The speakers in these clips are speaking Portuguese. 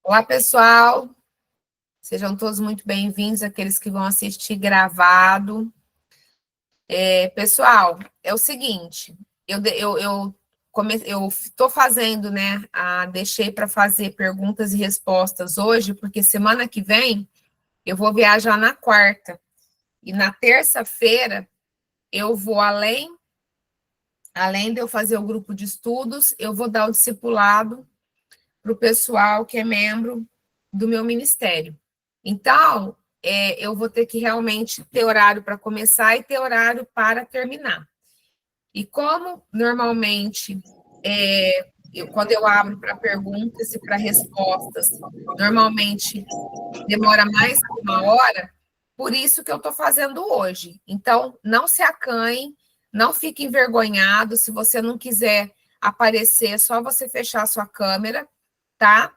Olá, pessoal. Sejam todos muito bem-vindos, aqueles que vão assistir gravado. Pessoal, é o seguinte, eu estou fazendo, né? Deixei para fazer perguntas e respostas hoje, porque semana que vem eu vou viajar na quarta. E na terça-feira eu vou além de eu fazer o grupo de estudos, eu vou dar o discipulado para o pessoal que é membro do meu ministério. Então, eu vou ter que realmente ter horário para começar e ter horário para terminar. E como normalmente, quando eu abro para perguntas e para respostas, normalmente demora mais de uma hora, por isso que eu estou fazendo hoje. Então, não se acanhe, não fique envergonhado. Se você não quiser aparecer, é só você fechar a sua câmera, tá?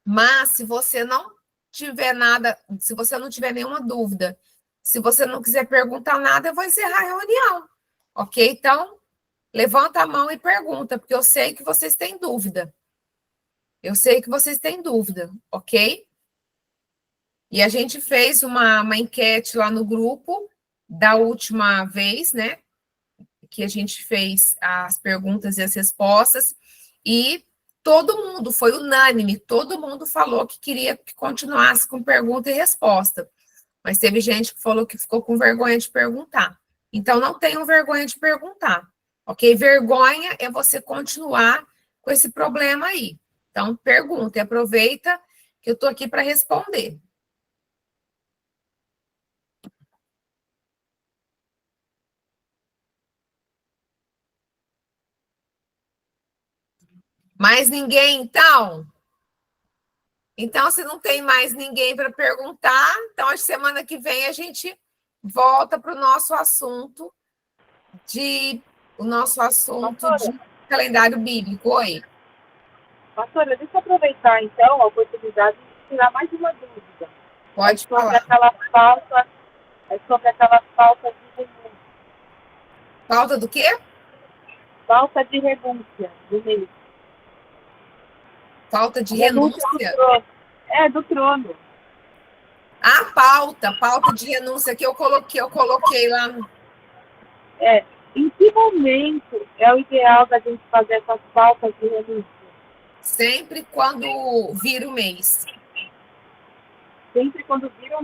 Mas se você não tiver nada, se você não tiver nenhuma dúvida, se você não quiser perguntar nada, eu vou encerrar a reunião, ok? Então, levanta a mão e pergunta, porque eu sei que vocês têm dúvida. Eu sei que vocês têm dúvida, ok? E a gente fez uma enquete lá no grupo da última vez, né? Que a gente fez as perguntas e as respostas, e todo mundo, foi unânime, todo mundo falou que queria que continuasse com pergunta e resposta. Mas teve gente que falou que ficou com vergonha de perguntar. Então, não tenham vergonha de perguntar, ok? Vergonha é você continuar com esse problema aí. Então, pergunta e aproveita que eu estou aqui para responder. Mais ninguém, então? Então, se não tem mais ninguém para perguntar, então, a semana que vem a gente volta para o nosso assunto de calendário bíblico. Oi. Pastora, deixa eu aproveitar, então, a oportunidade de tirar mais uma dúvida. Pode falar. É sobre aquela falta de renúncia. Falta do quê? Falta de renúncia do mês. Falta de renúncia? Do trono. Pauta de renúncia que eu coloquei lá. Em que momento é o ideal da gente fazer essas faltas de renúncia? Sempre quando vira o mês. Sempre quando vira o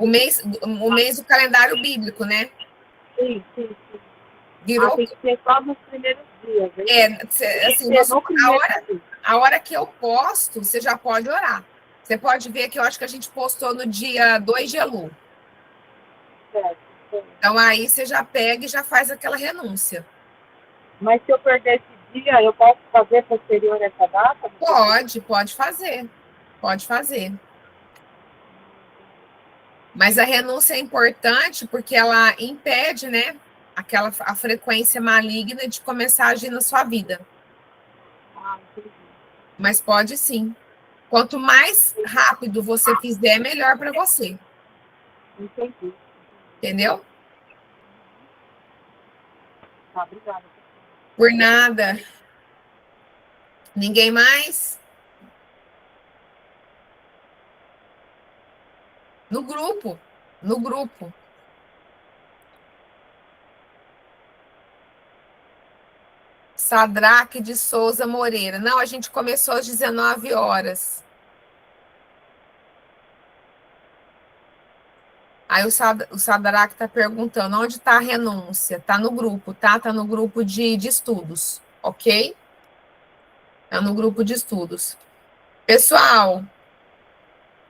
mês. Né? O mês do calendário bíblico, né? Sim. Virou... tem que ser só nos primeiros dias. Assim, a hora que eu posto, você já pode orar. Você pode ver que eu acho que a gente postou no dia 2 de Elu. Certo. Então, aí você já pega e já faz aquela renúncia. Mas se eu perder esse dia, eu posso fazer posterior a essa data? Pode fazer. Pode fazer. Mas a renúncia é importante porque ela impede, né, a frequência maligna de começar a agir na sua vida. Entendi. Mas pode sim. Quanto mais rápido você fizer, melhor para você. Entendi. Entendeu? Obrigada. Por nada. Ninguém mais? No grupo. Sadraque de Souza Moreira. Não, a gente começou às 19 horas. Aí o Sadraque está perguntando, onde está a renúncia? Está no grupo, tá? Está no grupo de estudos, ok? Está no grupo de estudos. Pessoal,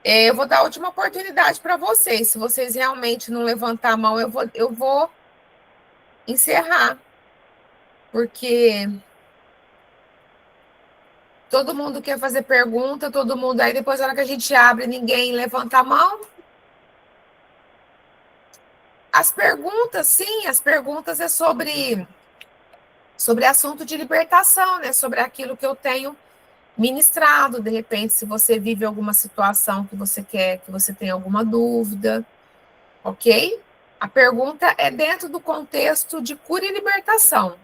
eu vou dar a última oportunidade para vocês. Se vocês realmente não levantar a mão, eu vou encerrar. Porque todo mundo quer fazer pergunta, todo mundo... Aí depois, na hora que a gente abre, ninguém levanta a mão. As perguntas, sim, as perguntas é sobre assunto de libertação, né? Sobre aquilo que eu tenho ministrado, de repente, se você vive alguma situação que você quer, que você tem alguma dúvida, ok? A pergunta é dentro do contexto de cura e libertação,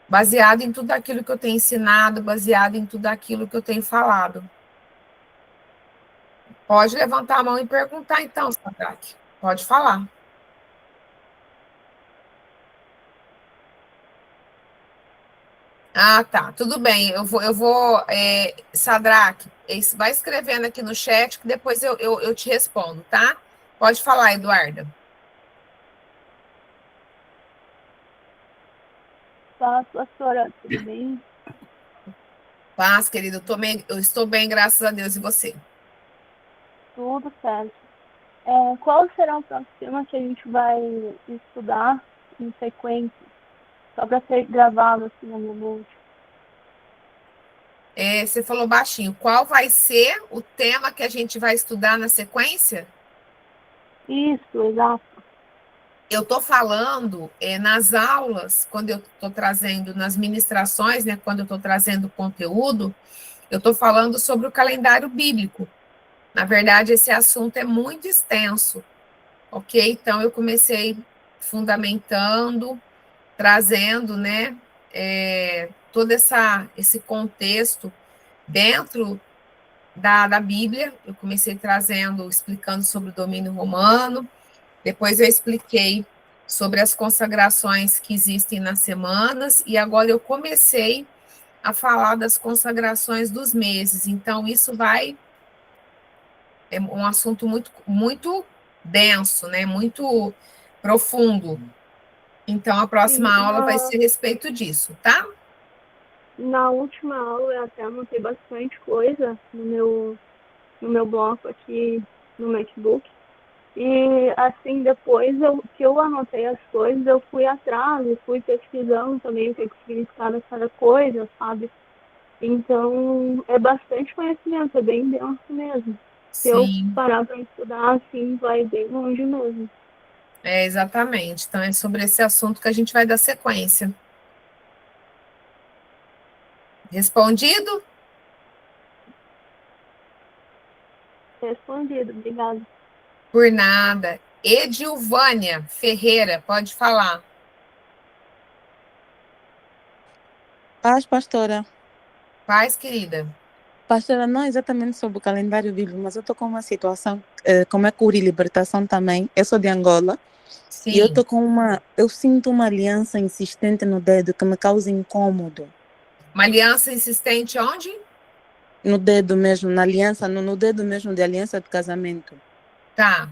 baseado em tudo aquilo que eu tenho ensinado, baseado em tudo aquilo que eu tenho falado, Pode levantar a mão e perguntar, então, Sadraque. Pode falar. Ah, tá. Tudo bem. Sadraque, vai escrevendo aqui no chat que depois eu te respondo, tá? Pode falar, Eduarda. Fala, pastora, tudo bem? Paz, querido. Eu estou bem, graças a Deus. E você? Tudo certo. Qual será o próximo tema que a gente vai estudar em sequência? Só para ser gravado assim na minha mente. Você falou baixinho. Qual vai ser o tema que a gente vai estudar na sequência? Isso, exato. Eu estou falando nas aulas, quando eu estou trazendo, nas ministrações, né, quando eu estou trazendo conteúdo, eu estou falando sobre o calendário bíblico. Na verdade, esse assunto é muito extenso, ok? Então, eu comecei fundamentando, trazendo, né, todo esse contexto dentro da Bíblia. Eu comecei trazendo, explicando sobre o domínio romano, depois eu expliquei sobre as consagrações que existem nas semanas, e agora eu comecei a falar das consagrações dos meses. Então, isso é um assunto muito, muito denso, né? Muito profundo. Então, a próxima Sim, aula vai ser a respeito disso, tá? na última aula eu até anotei bastante coisa no meu bloco aqui no MacBook. E assim, depois que eu anotei as coisas, eu fui atrás e fui pesquisando também o que significava cada coisa, sabe? Então, é bastante conhecimento, é bem denso mesmo. Se eu Sim, parar para estudar, assim, vai bem longe mesmo. exatamente. Então, é sobre esse assunto que a gente vai dar sequência. Respondido? Respondido, obrigada. Por nada. Edilvânia Ferreira, pode falar. Paz, pastora. Paz, querida. Pastora, não exatamente sobre o calendário bíblico, mas eu estou com uma situação, como é cura e libertação também. Eu sou de Angola e eu Sim. estou com eu sinto uma aliança insistente no dedo que me causa incômodo. Uma aliança insistente onde? No dedo mesmo, na aliança, no dedo mesmo de aliança de casamento. Tá.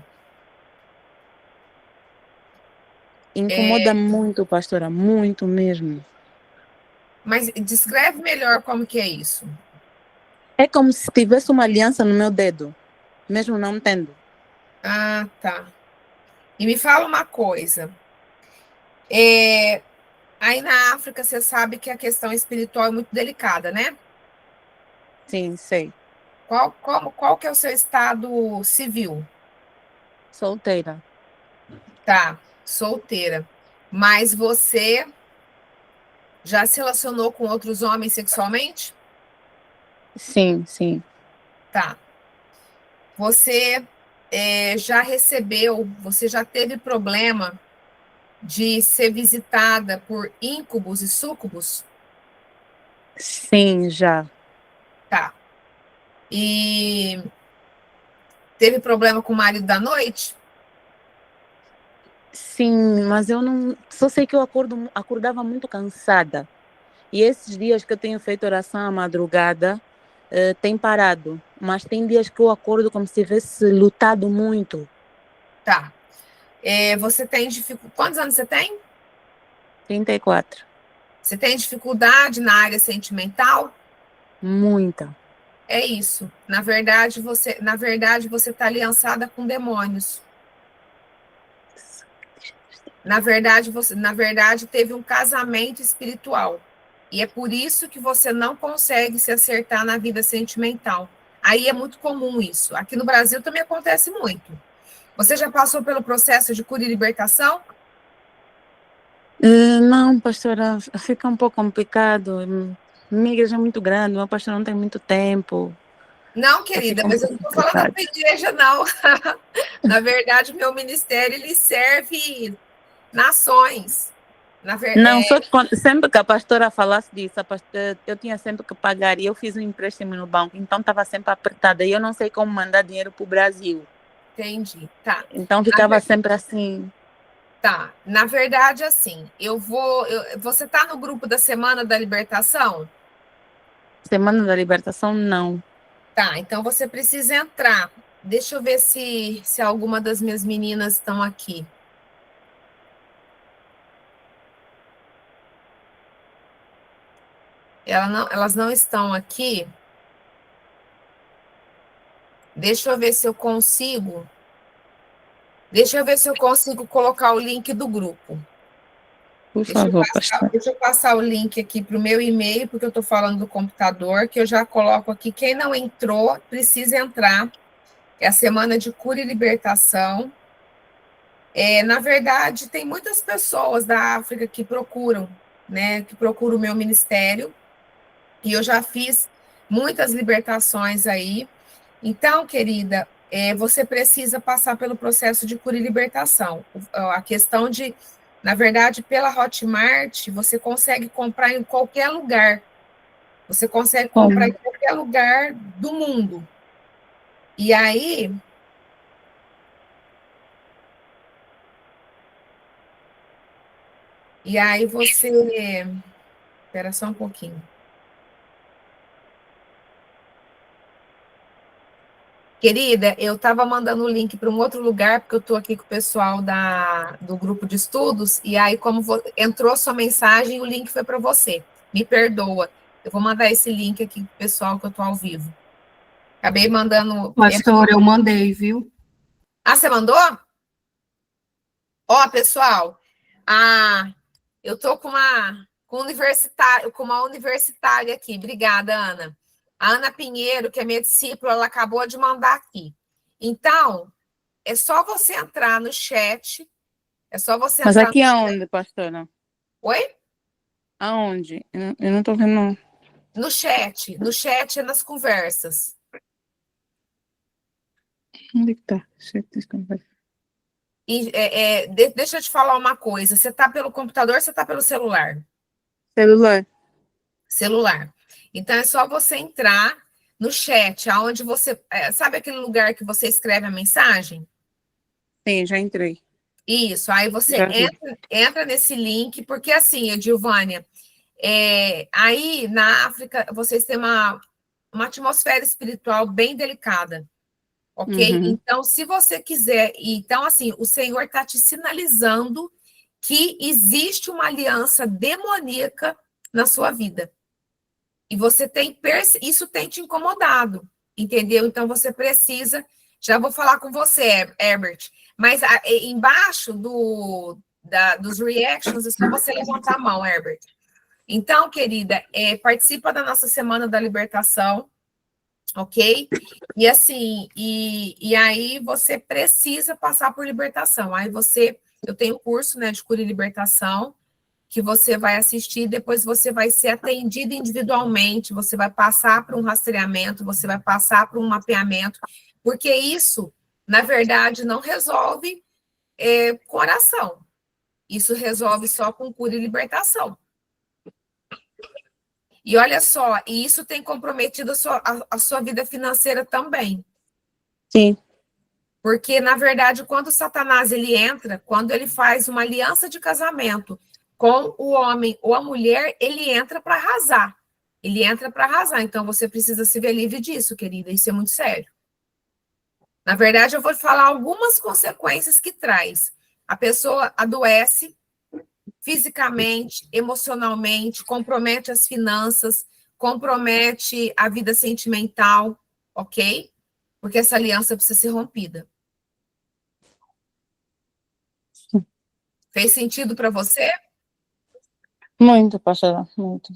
Incomoda muito, pastora, muito mesmo. Mas descreve melhor como que é isso. É como se tivesse uma aliança no meu dedo, mesmo não tendo. Ah, tá. E me fala uma coisa. Aí na África, você sabe que a questão espiritual é muito delicada, né? Sim, sei. Qual que é o seu estado civil? Solteira. Tá, solteira. Mas você já se relacionou com outros homens sexualmente? Sim, sim. Tá. Você você já teve problema de ser visitada por íncubos e súcubos? Sim, já. Tá. E teve problema com o marido da noite? Sim, mas eu não. Só sei que eu acordava muito cansada. E esses dias que eu tenho feito oração à madrugada, tem parado. Mas tem dias que eu acordo como se tivesse lutado muito. Tá. Você tem dificuldade. Quantos anos você tem? 34. Você tem dificuldade na área sentimental? Muita. É isso. Na verdade, você está aliançada com demônios. Na verdade, teve um casamento espiritual. E é por isso que você não consegue se acertar na vida sentimental. Aí é muito comum isso. Aqui no Brasil também acontece muito. Você já passou pelo processo de cura e libertação? Não, pastora, fica um pouco complicado. Minha igreja é muito grande, meu pastor não tem muito tempo. Não, Então querida, fica um mas eu pouco não estou falando da complicado. tua igreja, não. Na verdade, meu ministério ele serve nações. Não, só que sempre que a pastora falasse disso, eu tinha sempre que pagar e eu fiz um empréstimo no banco, então estava sempre apertada e eu não sei como mandar dinheiro para o Brasil. Entendi, tá. Então ficava sempre assim. Tá, na verdade, assim, você tá no grupo da Semana da Libertação? Semana da Libertação, não. Tá, então você precisa entrar. Deixa eu ver se alguma das minhas meninas estão aqui. Elas não estão aqui. Deixa eu ver se eu consigo. Deixa eu ver se eu consigo colocar o link do grupo. Por favor, pastor. Deixa eu passar o link aqui para o meu e-mail, porque eu estou falando do computador, que eu já coloco aqui. Quem não entrou, precisa entrar. É a Semana de Cura e Libertação. Na verdade, tem muitas pessoas da África que procuram, né? Que procuram o meu ministério. E eu já fiz muitas libertações aí. Então, querida, você precisa passar pelo processo de cura e libertação. A questão de, na verdade, pela Hotmart, você consegue comprar em qualquer lugar. Você consegue comprar em qualquer lugar do mundo. E aí, você... Espera só um pouquinho. Querida, eu estava mandando o link para um outro lugar, porque eu estou aqui com o pessoal do grupo de estudos, e aí, como entrou sua mensagem, o link foi para você. Me perdoa. Eu vou mandar esse link aqui para o pessoal que eu estou ao vivo. Acabei mandando. Pastor, eu mandei, viu? Ah, você mandou? Ó, pessoal, eu estou com uma universitária aqui. Obrigada, Ana. A Ana Pinheiro, que é minha discípula, ela acabou de mandar aqui. Então, é só você entrar no chat. É só você Mas entrar aqui aonde, pastora? Oi? Aonde? Eu não estou vendo. No chat. No chat é nas conversas. Onde está? Deixa eu te falar uma coisa. Você está pelo computador ou você está pelo celular? Celular. Celular. Então, é só você entrar no chat, aonde você... sabe aquele lugar que você escreve a mensagem? Sim, já entrei. Isso. Aí você entra nesse link, porque assim, Edilvânia, aí na África vocês têm uma atmosfera espiritual bem delicada, ok? Uhum. Então, se você quiser... Então, assim, o Senhor está te sinalizando que existe uma aliança demoníaca na sua vida. E você isso tem te incomodado, entendeu? Então você precisa. Já vou falar com você, Herbert, mas embaixo dos reactions é só você levantar a mão, Herbert. Então, querida, participa da nossa Semana da Libertação, ok? E assim, e aí você precisa passar por libertação. Eu tenho curso, né, de cura e libertação, que você vai assistir, depois você vai ser atendido individualmente, você vai passar por um rastreamento, você vai passar por um mapeamento, porque isso, na verdade, não resolve com oração. Isso resolve só com cura e libertação. E olha só, e isso tem comprometido a sua vida financeira também. Sim. Porque, na verdade, quando Satanás entra, quando ele faz uma aliança de casamento com o homem ou a mulher, ele entra para arrasar. Ele entra para arrasar. Então, você precisa se ver livre disso, querida. Isso é muito sério. Na verdade, eu vou falar algumas consequências que traz. A pessoa adoece fisicamente, emocionalmente, compromete as finanças, compromete a vida sentimental, ok? Porque essa aliança precisa ser rompida. Fez sentido para você? Muito, pastora, muito.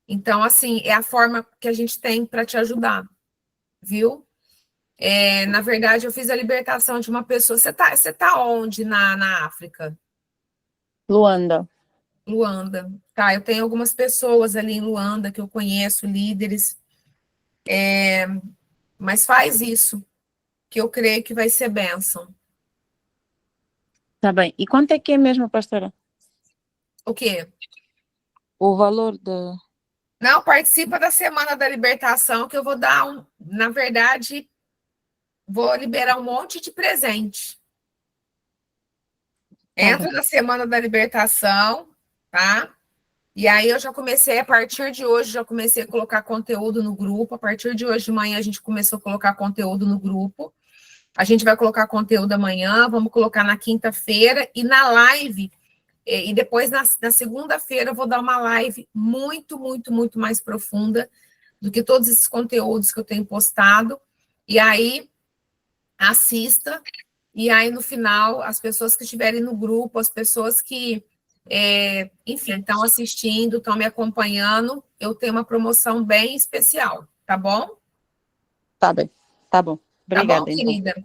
Então, assim, é a forma que a gente tem para te ajudar, viu? Na verdade, eu fiz a libertação de uma pessoa. Você tá onde na África? Luanda. Luanda. Tá, eu tenho algumas pessoas ali em Luanda que eu conheço, líderes. Mas faz isso, que eu creio que vai ser bênção. Tá bem. E quanto é que é mesmo, pastora? O quê? O valor da... Não, participa da Semana da Libertação, que eu vou dar na verdade, vou liberar um monte de presente. Tá Entra bem. na Semana da Libertação, tá? E aí eu já comecei, a partir de hoje, já comecei a colocar conteúdo no grupo. A partir de hoje de manhã, a gente começou a colocar conteúdo no grupo. A gente vai colocar conteúdo amanhã, vamos colocar na quinta-feira e na live. E depois, na segunda-feira, eu vou dar uma live muito, muito, muito mais profunda do que todos esses conteúdos que eu tenho postado. E aí, assista. E aí, no final, as pessoas que estiverem no grupo, as pessoas que, enfim, estão assistindo, estão me acompanhando, eu tenho uma promoção bem especial, tá bom? Tá bem. Tá bom. Tá bom, Obrigada, então. querida?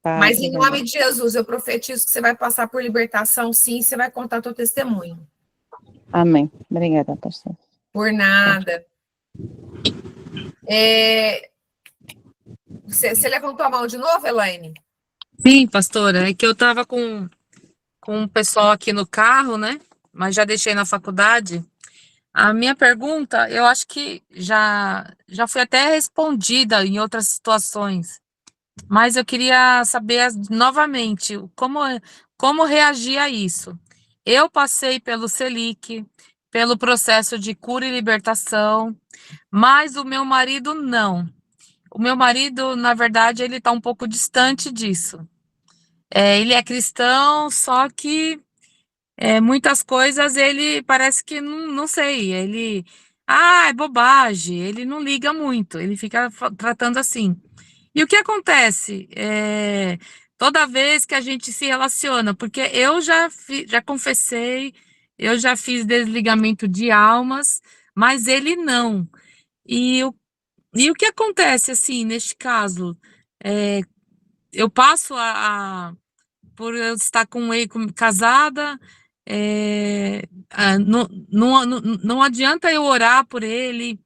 Tá, Mas em obrigada. nome de Jesus, eu profetizo que você vai passar por libertação, sim, você vai contar teu testemunho. Amém. Obrigada, pastor. Por nada. Você levantou a mão de novo, Elaine? Sim, pastora, é que eu estava com o pessoal aqui no carro, né? Mas já deixei na faculdade. A minha pergunta, eu acho que já foi até respondida em outras situações, mas eu queria saber novamente como reagir a isso. Eu passei pelo Selic, pelo processo de cura e libertação, mas o meu marido não. O meu marido, na verdade, ele está um pouco distante disso. Ele é cristão, só que muitas coisas ele parece que não sei. É bobagem, ele não liga muito, ele fica tratando assim. E o que acontece? Toda vez que a gente se relaciona, porque eu já confessei, eu já fiz desligamento de almas, mas ele não. E o que acontece, assim, neste caso? Eu passo por eu estar com ele casada, não adianta eu orar por ele.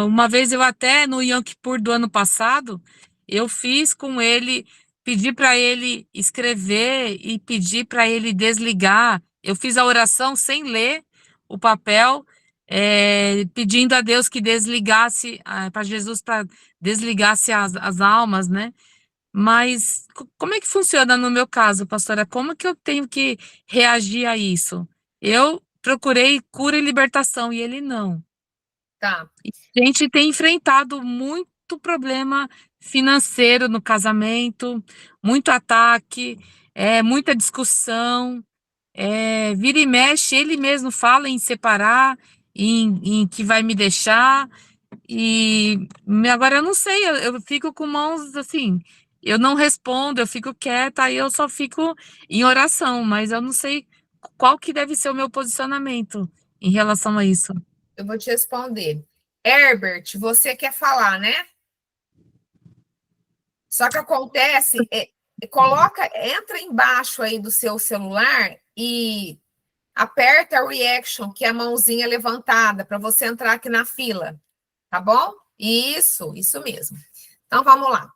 Uma vez eu até no Yom Kippur do ano passado, eu fiz com ele, pedi para ele escrever e pedi para ele desligar. Eu fiz a oração sem ler o papel, pedindo a Deus que desligasse, para Jesus, para desligasse as almas, né? Mas como é que funciona no meu caso, pastora? Como que eu tenho que reagir a isso? Eu procurei cura e libertação e ele não. Tá. A gente tem enfrentado muito problema financeiro no casamento, muito ataque, muita discussão, vira e mexe, ele mesmo fala em separar, em que vai me deixar, e agora eu não sei, eu fico com mãos assim, eu não respondo, eu fico quieta, aí eu só fico em oração, mas eu não sei qual que deve ser o meu posicionamento em relação a isso. Eu vou te responder. Herbert, você quer falar, né? Só que acontece, entra embaixo aí do seu celular e aperta a reaction, que é a mãozinha levantada, para você entrar aqui na fila, tá bom? Isso mesmo. Então, vamos lá.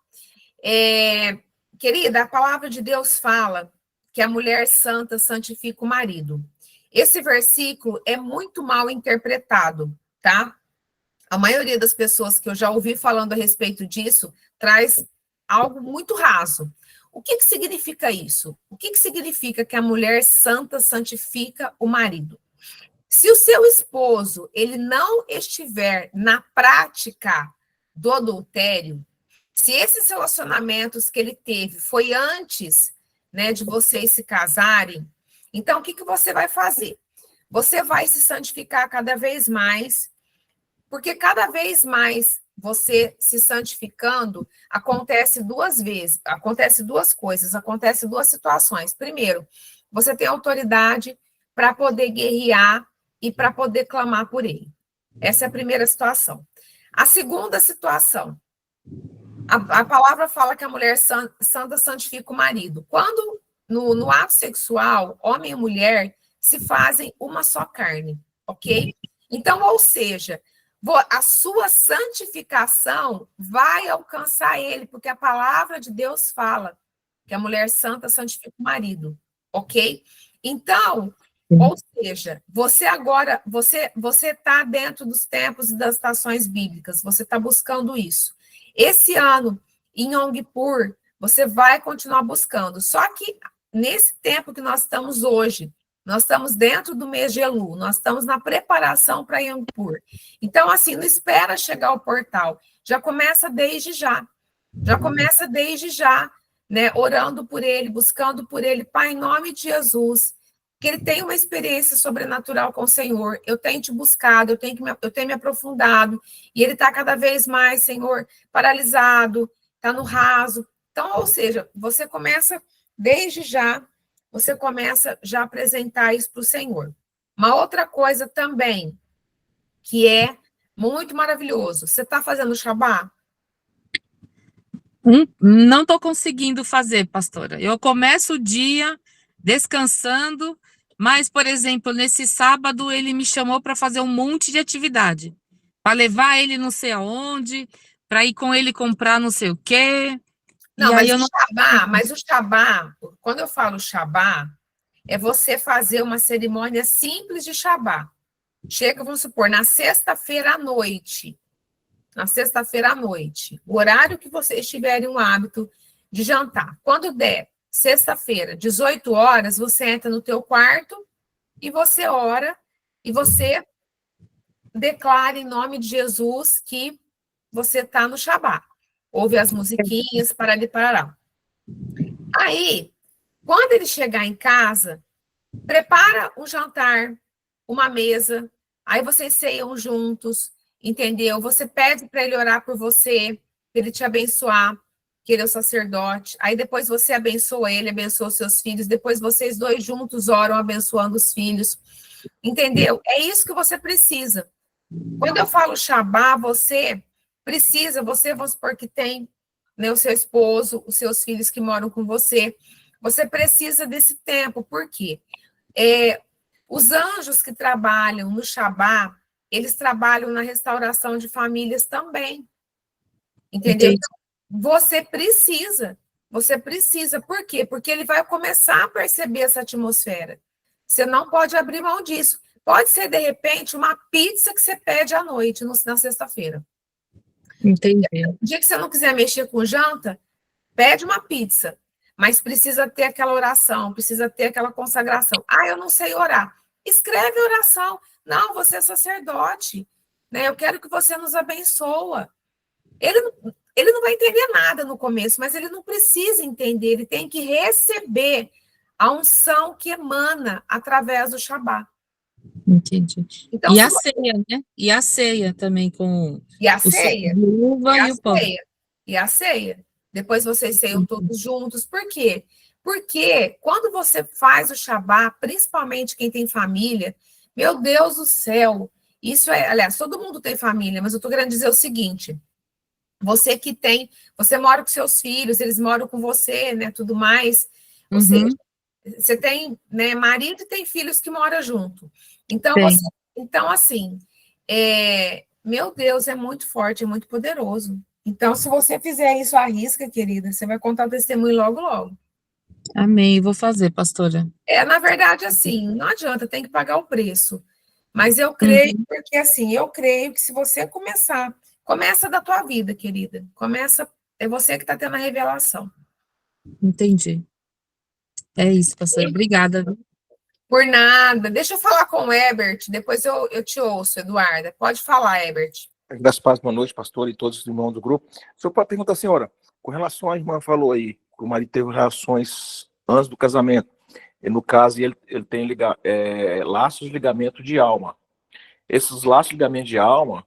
Querida, a palavra de Deus fala que a mulher santa santifica o marido. Esse versículo é muito mal interpretado, tá? A maioria das pessoas que eu já ouvi falando a respeito disso traz algo muito raso. O que significa isso? O que significa que a mulher santa santifica o marido? Se o seu esposo ele não estiver na prática do adultério, se esses relacionamentos que ele teve foi antes, né, de vocês se casarem, então o que você vai fazer? Você vai se santificar cada vez mais, porque cada vez mais você se santificando, acontece duas coisas, acontece duas situações. Primeiro, você tem autoridade para poder guerrear e para poder clamar por ele. Essa é a primeira situação. A segunda situação, a palavra fala que a mulher santa santifica o marido. Quando no ato sexual, homem e mulher se fazem uma só carne, ok? Então, ou seja, a sua santificação vai alcançar ele, porque a palavra de Deus fala que a mulher santa santifica o marido, ok? Então, Ou seja, você agora, você está dentro dos tempos e das estações bíblicas, você está buscando isso. Esse ano, em Yom Kippur, você vai continuar buscando. Só que nesse tempo que nós estamos hoje, nós estamos dentro do mês de Elul, nós estamos na preparação para Yom Kippur. Então, assim, não espera chegar ao portal, já começa desde já. Já começa desde já, né, orando por ele, buscando por ele, Pai, em nome de Jesus, que ele tenha uma experiência sobrenatural com o Senhor. Eu tenho te buscado, eu tenho me aprofundado, e ele está cada vez mais, Senhor, paralisado, está no raso. Então, ou seja, você começa desde já, você começa já a apresentar isso para o Senhor. Uma outra coisa também, que é muito maravilhoso, você está fazendo Shabá? Não estou conseguindo fazer, pastora. Eu começo o dia descansando, mas, por exemplo, nesse sábado ele me chamou para fazer um monte de atividade, para levar ele não sei aonde, para ir com ele comprar não sei o quê. Não, e mas aí eu o não. Shabá, quando eu falo Shabá, é você fazer uma cerimônia simples de Shabá. Chega, vamos supor, na sexta-feira à noite, o horário que vocês tiverem um hábito de jantar. Quando der sexta-feira, 18 horas, você entra no teu quarto e você ora e você declara em nome de Jesus que você está no Shabá. Ouve as musiquinhas, parará. Aí, quando ele chegar em casa, prepara um jantar, uma mesa, aí vocês ceiam juntos, entendeu? Você pede para ele orar por você, para ele te abençoar, que ele é o sacerdote. Aí depois você abençoa ele, abençoa os seus filhos, depois vocês dois juntos oram abençoando os filhos. Entendeu? É isso que você precisa. Quando eu falo Shabá, você precisa, vamos supor que tem, né, o seu esposo, os seus filhos que moram com você precisa desse tempo. Por quê? Os anjos que trabalham no Shabá, eles trabalham na restauração de famílias também. Entendeu? Entendi. Você precisa. Por quê? Porque ele vai começar a perceber essa atmosfera. Você não pode abrir mão disso. Pode ser, de repente, uma pizza que você pede à noite, na sexta-feira. Entendi. O dia que você não quiser mexer com janta, pede uma pizza. Mas precisa ter aquela oração, precisa ter aquela consagração. Ah, eu não sei orar. Escreve oração. Não, você é sacerdote. Né? Eu quero que você nos abençoa. Ele não vai entender nada no começo, mas ele não precisa entender. Ele tem que receber a unção que emana através do Shabá. Entendi. Então, E a ceia, né? E a ceia também com e a o ceia. suco de uva e o pão. E a ceia. Depois vocês ceiam todos juntos. Por quê? Porque quando você faz o Shabá, principalmente quem tem família, meu Deus do céu, isso é, aliás, todo mundo tem família, mas eu estou querendo dizer o seguinte, você mora com seus filhos, eles moram com você, né, tudo mais, ou seja, você tem, né, marido e tem filhos que moram junto. Então, assim, meu Deus, é muito forte, é muito poderoso. Então, se você fizer isso à risca, querida, você vai contar o testemunho logo, logo. Amém, vou fazer, pastora. Na verdade, assim, não adianta, tem que pagar o preço. Mas eu creio, porque assim, eu creio que se você começa da tua vida, querida. É você que está tendo a revelação. Entendi. É isso, pastora. Obrigada. Por nada. Deixa eu falar com o Ebert, depois eu te ouço, Eduarda. Pode falar, Ebert. Graças a Deus, boa noite, pastor e todos os irmãos do grupo. Só para perguntar à senhora, com relação à irmã falou aí, que o marido teve relações antes do casamento, e no caso ele tem laços de ligamento de alma. Esses laços de ligamento de alma,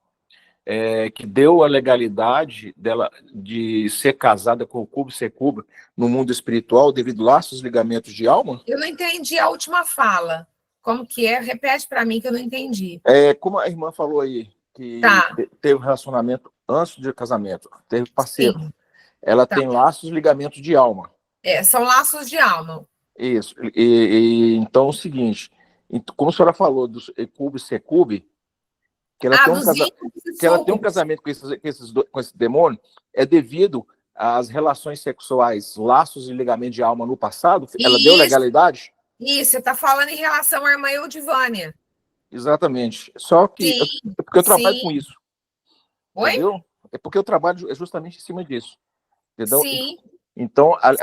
que deu a legalidade dela de ser casada com o Cubo Secuba no mundo espiritual devido a laços de ligamentos de alma? Eu não entendi a última fala. Como que é? Repete para mim que eu não entendi. Como a irmã falou aí, que teve relacionamento antes do casamento, teve parceiro. Sim. Ela tem laços de ligamentos de alma. São laços de alma. Isso. Então é o seguinte, como a senhora falou do Cubo Secuba, que ela tem um casamento com esse demônio, é devido às relações sexuais, laços de ligamento de alma no passado? Ela deu legalidade? Isso, você está falando em relação à irmã Eudivânia. Exatamente. Só que, Sim, é porque eu trabalho sim. com isso, Oi? entendeu? É porque eu trabalho justamente em cima disso, entendeu? Sim, Então, sim.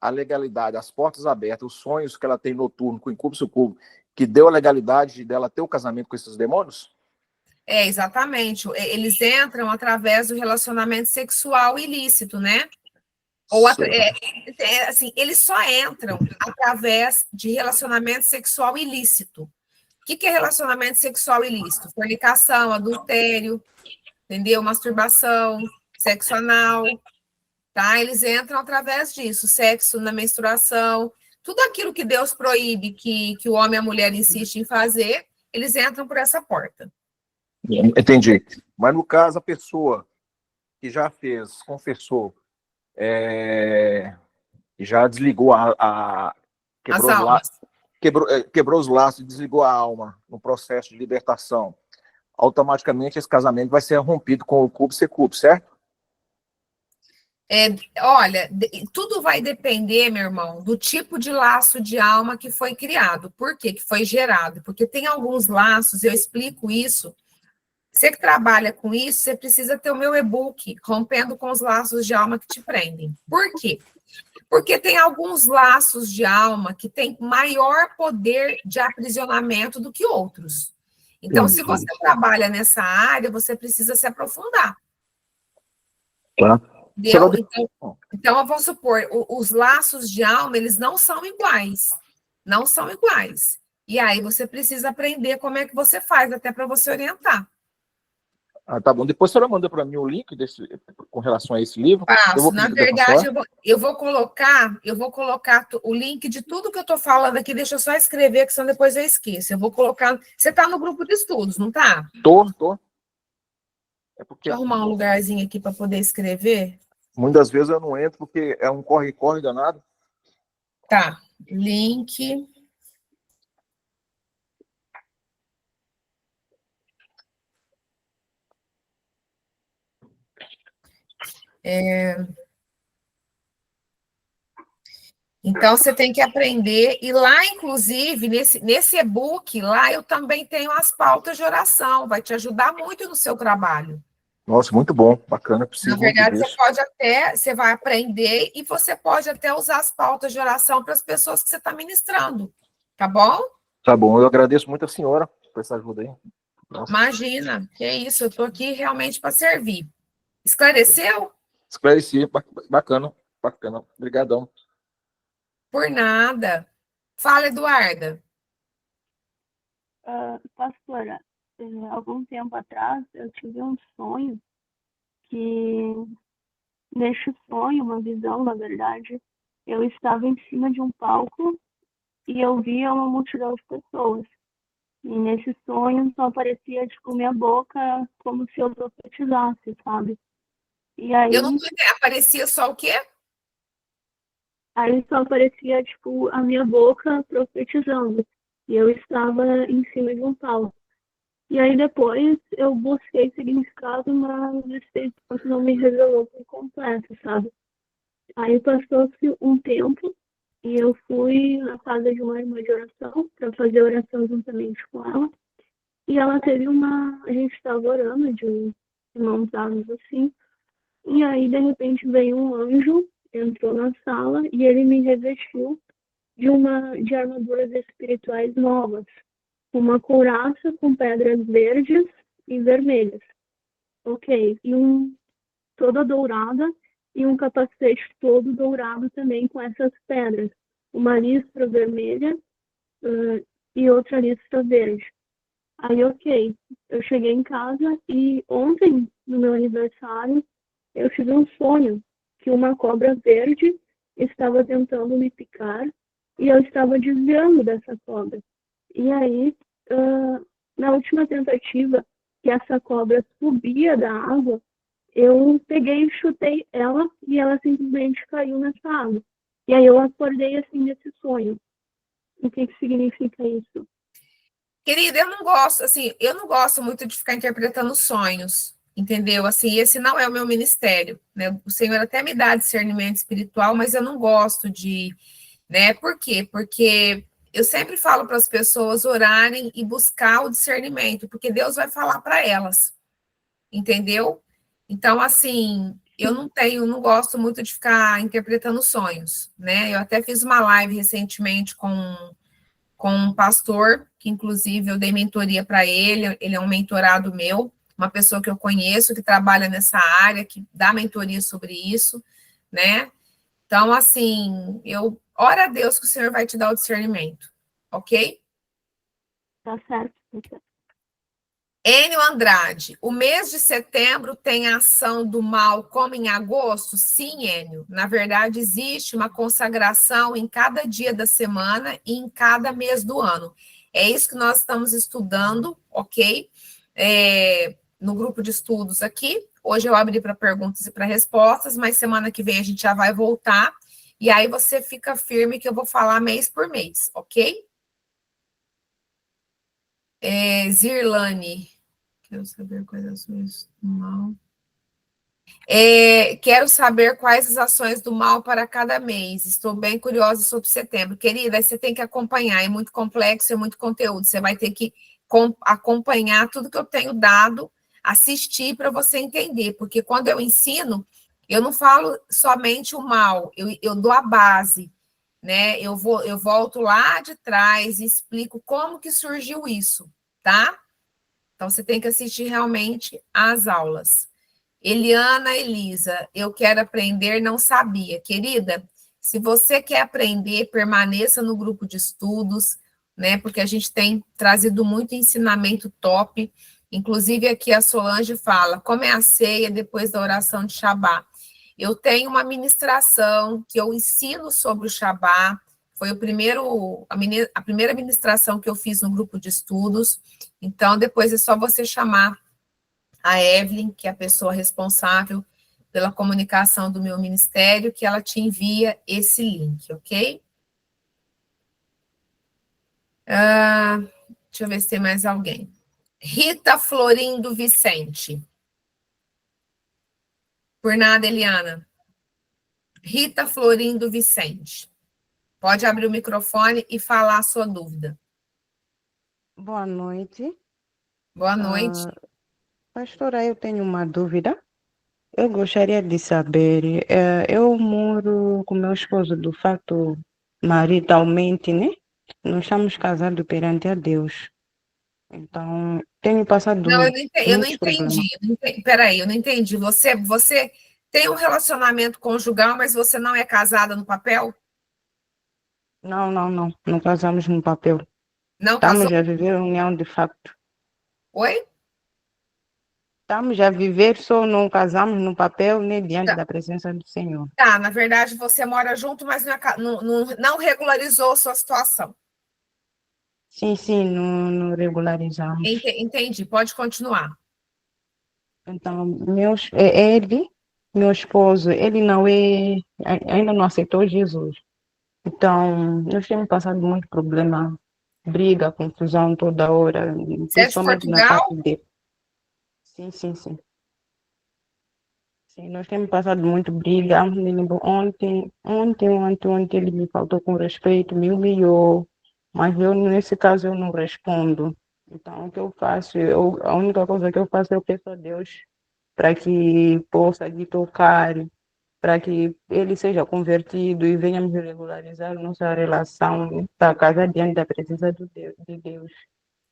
a legalidade, as portas abertas, os sonhos que ela tem noturno com o incúbito sucúbio, que deu a legalidade dela ter o casamento com esses demônios? É, exatamente. Eles entram através do relacionamento sexual ilícito, né? Ou assim, eles só entram através de relacionamento sexual ilícito. O que é relacionamento sexual ilícito? Fornicação, adultério, entendeu? Masturbação, sexo anal, tá? Eles entram através disso, sexo na menstruação, tudo aquilo que Deus proíbe que o homem e a mulher insistem em fazer, eles entram por essa porta. Entendi. Mas no caso, a pessoa que já fez, confessou, já desligou As quebrou os almas. laços, quebrou os laços e desligou a alma no processo de libertação, automaticamente esse casamento vai ser rompido com o cubo secúbio, certo? Olha, tudo vai depender, meu irmão, do tipo de laço de alma que foi criado. Por quê? Que foi gerado? Porque tem alguns laços, eu explico isso. Você que trabalha com isso, você precisa ter o meu e-book, Rompendo com os Laços de Alma que te prendem. Por quê? Porque tem alguns laços de alma que têm maior poder de aprisionamento do que outros. Então, se você trabalha nessa área, você precisa se aprofundar. Tá. Entendeu? Então, eu vou supor, os laços de alma, eles não são iguais. Não são iguais. E aí você precisa aprender como é que você faz, até para você orientar. Ah, tá bom. Depois a senhora manda para mim o link com relação a esse livro. Eu vou Passo. Na pedir para a verdade, senhora. eu vou colocar o link de tudo que eu estou falando aqui. Deixa eu só escrever, que senão depois eu esqueço. Eu vou colocar. Você está no grupo de estudos, não está? Tô. É porque Deixa eu arrumar um lugarzinho aqui para poder escrever. muitas vezes eu não entro porque é um corre-corre danado. Tá. Link. Então, você tem que aprender. E lá, inclusive, nesse e-book, lá eu também tenho as pautas de oração. Vai te ajudar muito no seu trabalho. Nossa, muito bom, bacana, Na preciso muito verdade, disso. você vai aprender e você pode até usar as pautas de oração para as pessoas que você está ministrando. Tá bom? Tá bom, eu agradeço muito a senhora por essa ajuda aí. Nossa. Imagina, que é isso, eu estou aqui realmente para servir. Esclareceu? Esclareci, bacana. Obrigadão. Por nada. Fala, Eduarda. Pastora, algum tempo atrás eu tive um sonho que, neste sonho, uma visão, na verdade, eu estava em cima de um palco e eu via uma multidão de pessoas. E nesse sonho só aparecia, tipo, minha boca como se eu profetizasse, sabe? E aí, Eu não tô entendendo. Aparecia só o quê? aí só aparecia, tipo, a minha boca profetizando. E eu estava em cima de um palco. E aí depois eu busquei significado, mas o Espírito Santo não me revelou por completo, sabe? Aí passou-se um tempo e eu fui na casa de uma irmã de oração para fazer oração juntamente com ela. E ela teve uma. A gente estava orando de mãos dadas assim. E aí, de repente, veio um anjo, entrou na sala e ele me revestiu de armaduras espirituais novas. Uma couraça com pedras verdes e vermelhas. Ok. Toda dourada e um capacete todo dourado também com essas pedras. Uma listra vermelha e outra listra verde. Aí, ok. Eu cheguei em casa e ontem, no meu aniversário, eu tive um sonho que uma cobra verde estava tentando me picar e eu estava desviando dessa cobra. E aí, na última tentativa que essa cobra subia da água, eu peguei e chutei ela e ela simplesmente caiu nessa água. E aí eu acordei assim nesse sonho. O que significa isso? Querida, eu não gosto muito de ficar interpretando sonhos, entendeu? Assim, esse não é o meu ministério, né? O Senhor até me dá discernimento espiritual, mas eu não gosto de, né? Por quê? Porque eu sempre falo para as pessoas orarem e buscar o discernimento, porque Deus vai falar para elas, entendeu? Então, assim, eu não gosto muito de ficar interpretando sonhos, né? Eu até fiz uma live recentemente com um pastor, que inclusive eu dei mentoria para ele é um mentorado meu, uma pessoa que eu conheço, que trabalha nessa área, que dá mentoria sobre isso, né? Então, assim, ora a Deus que o Senhor vai te dar o discernimento, ok? Tá certo, tá certo. Enio Andrade, o mês de setembro tem a ação do mal como em agosto? Sim, Enio. Na verdade, existe uma consagração em cada dia da semana e em cada mês do ano. É isso que nós estamos estudando, ok? No grupo de estudos aqui. Hoje eu abri para perguntas e para respostas, mas semana que vem a gente já vai voltar. E aí você fica firme que eu vou falar mês por mês, ok? Zirlane. Quero saber quais ações do mal. Quero saber quais as ações do mal para cada mês. Estou bem curiosa sobre setembro. Querida, você tem que acompanhar. É muito complexo, é muito conteúdo. Você vai ter que acompanhar tudo que eu tenho dado, assistir para você entender. Porque quando eu ensino, eu não falo somente o mal, eu dou a base, né? Eu volto lá de trás e explico como que surgiu isso, tá? Então, você tem que assistir realmente às aulas. Eliana Elisa, eu quero aprender, não sabia. Querida, se você quer aprender, permaneça no grupo de estudos, né? Porque a gente tem trazido muito ensinamento top. Inclusive, aqui a Solange fala, como é a ceia depois da oração de Shabá? Eu tenho uma ministração que eu ensino sobre o Shabá. Foi a primeira ministração que eu fiz no grupo de estudos. Então, depois é só você chamar a Evelyn, que é a pessoa responsável pela comunicação do meu ministério, que ela te envia esse link, ok? Deixa eu ver se tem mais alguém. Rita Florindo Vicente. Por nada, Eliana. Rita Florindo Vicente. Pode abrir o microfone e falar a sua dúvida. Boa noite. Boa noite. Pastora, eu tenho uma dúvida. Eu gostaria de saber, eu moro com meu esposo, do fato maritalmente, né? Nós estamos casados perante a Deus. Então, tenho passado Não, eu não muitos problemas. entendi. Peraí, eu não entendi. Você tem um relacionamento conjugal, mas você não é casada no papel? Não, não, não. Não casamos no papel. Não casou? Estamos a viver união de facto. Oi? Estamos a viver, só não casamos no papel, nem diante Tá. da presença do Senhor. Tá, na verdade, você mora junto, mas não regularizou sua situação. Sim, sim, não regularizamos. Entendi, pode continuar. Então, ele, meu esposo, ele ainda não aceitou Jesus. Então, nós temos passado muito problema, briga, confusão toda hora, Você é de principalmente na Portugal? parte dele. Sim, sim, sim. Sim, nós temos passado muito briga. Ontem ele me faltou com respeito, me humilhou, mas eu, nesse caso, eu não respondo. Então, o que eu faço? A única coisa que eu faço, eu peço a Deus para que possa lhe tocar, para que ele seja convertido e venhamos regularizar nossa relação da casa diante da presença de Deus.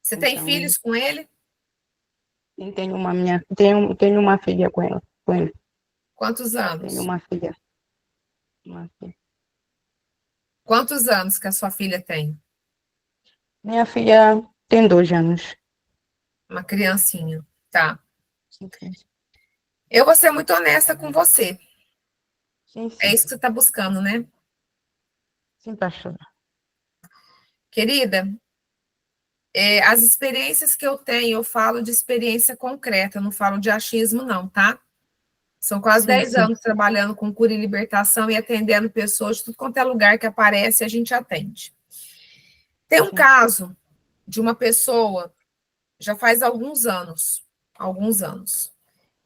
Você tem Então, filhos com ele? tenho uma filha com ele. Quantos Tenho anos? uma filha. Uma filha. Quantos anos que a sua filha tem? Minha filha tem 2 anos. Uma criancinha, tá. Sim, sim. Eu vou ser muito honesta com você. Sim, É sim. isso que você está buscando, né? Sim, pastora. Querida, as experiências que eu tenho, eu falo de experiência concreta, eu não falo de achismo, não, tá? São quase Sim, 10 sim. anos trabalhando com cura e libertação e atendendo pessoas de tudo quanto é lugar que aparece, a gente atende. Tem um Sim. caso de uma pessoa, já faz alguns anos.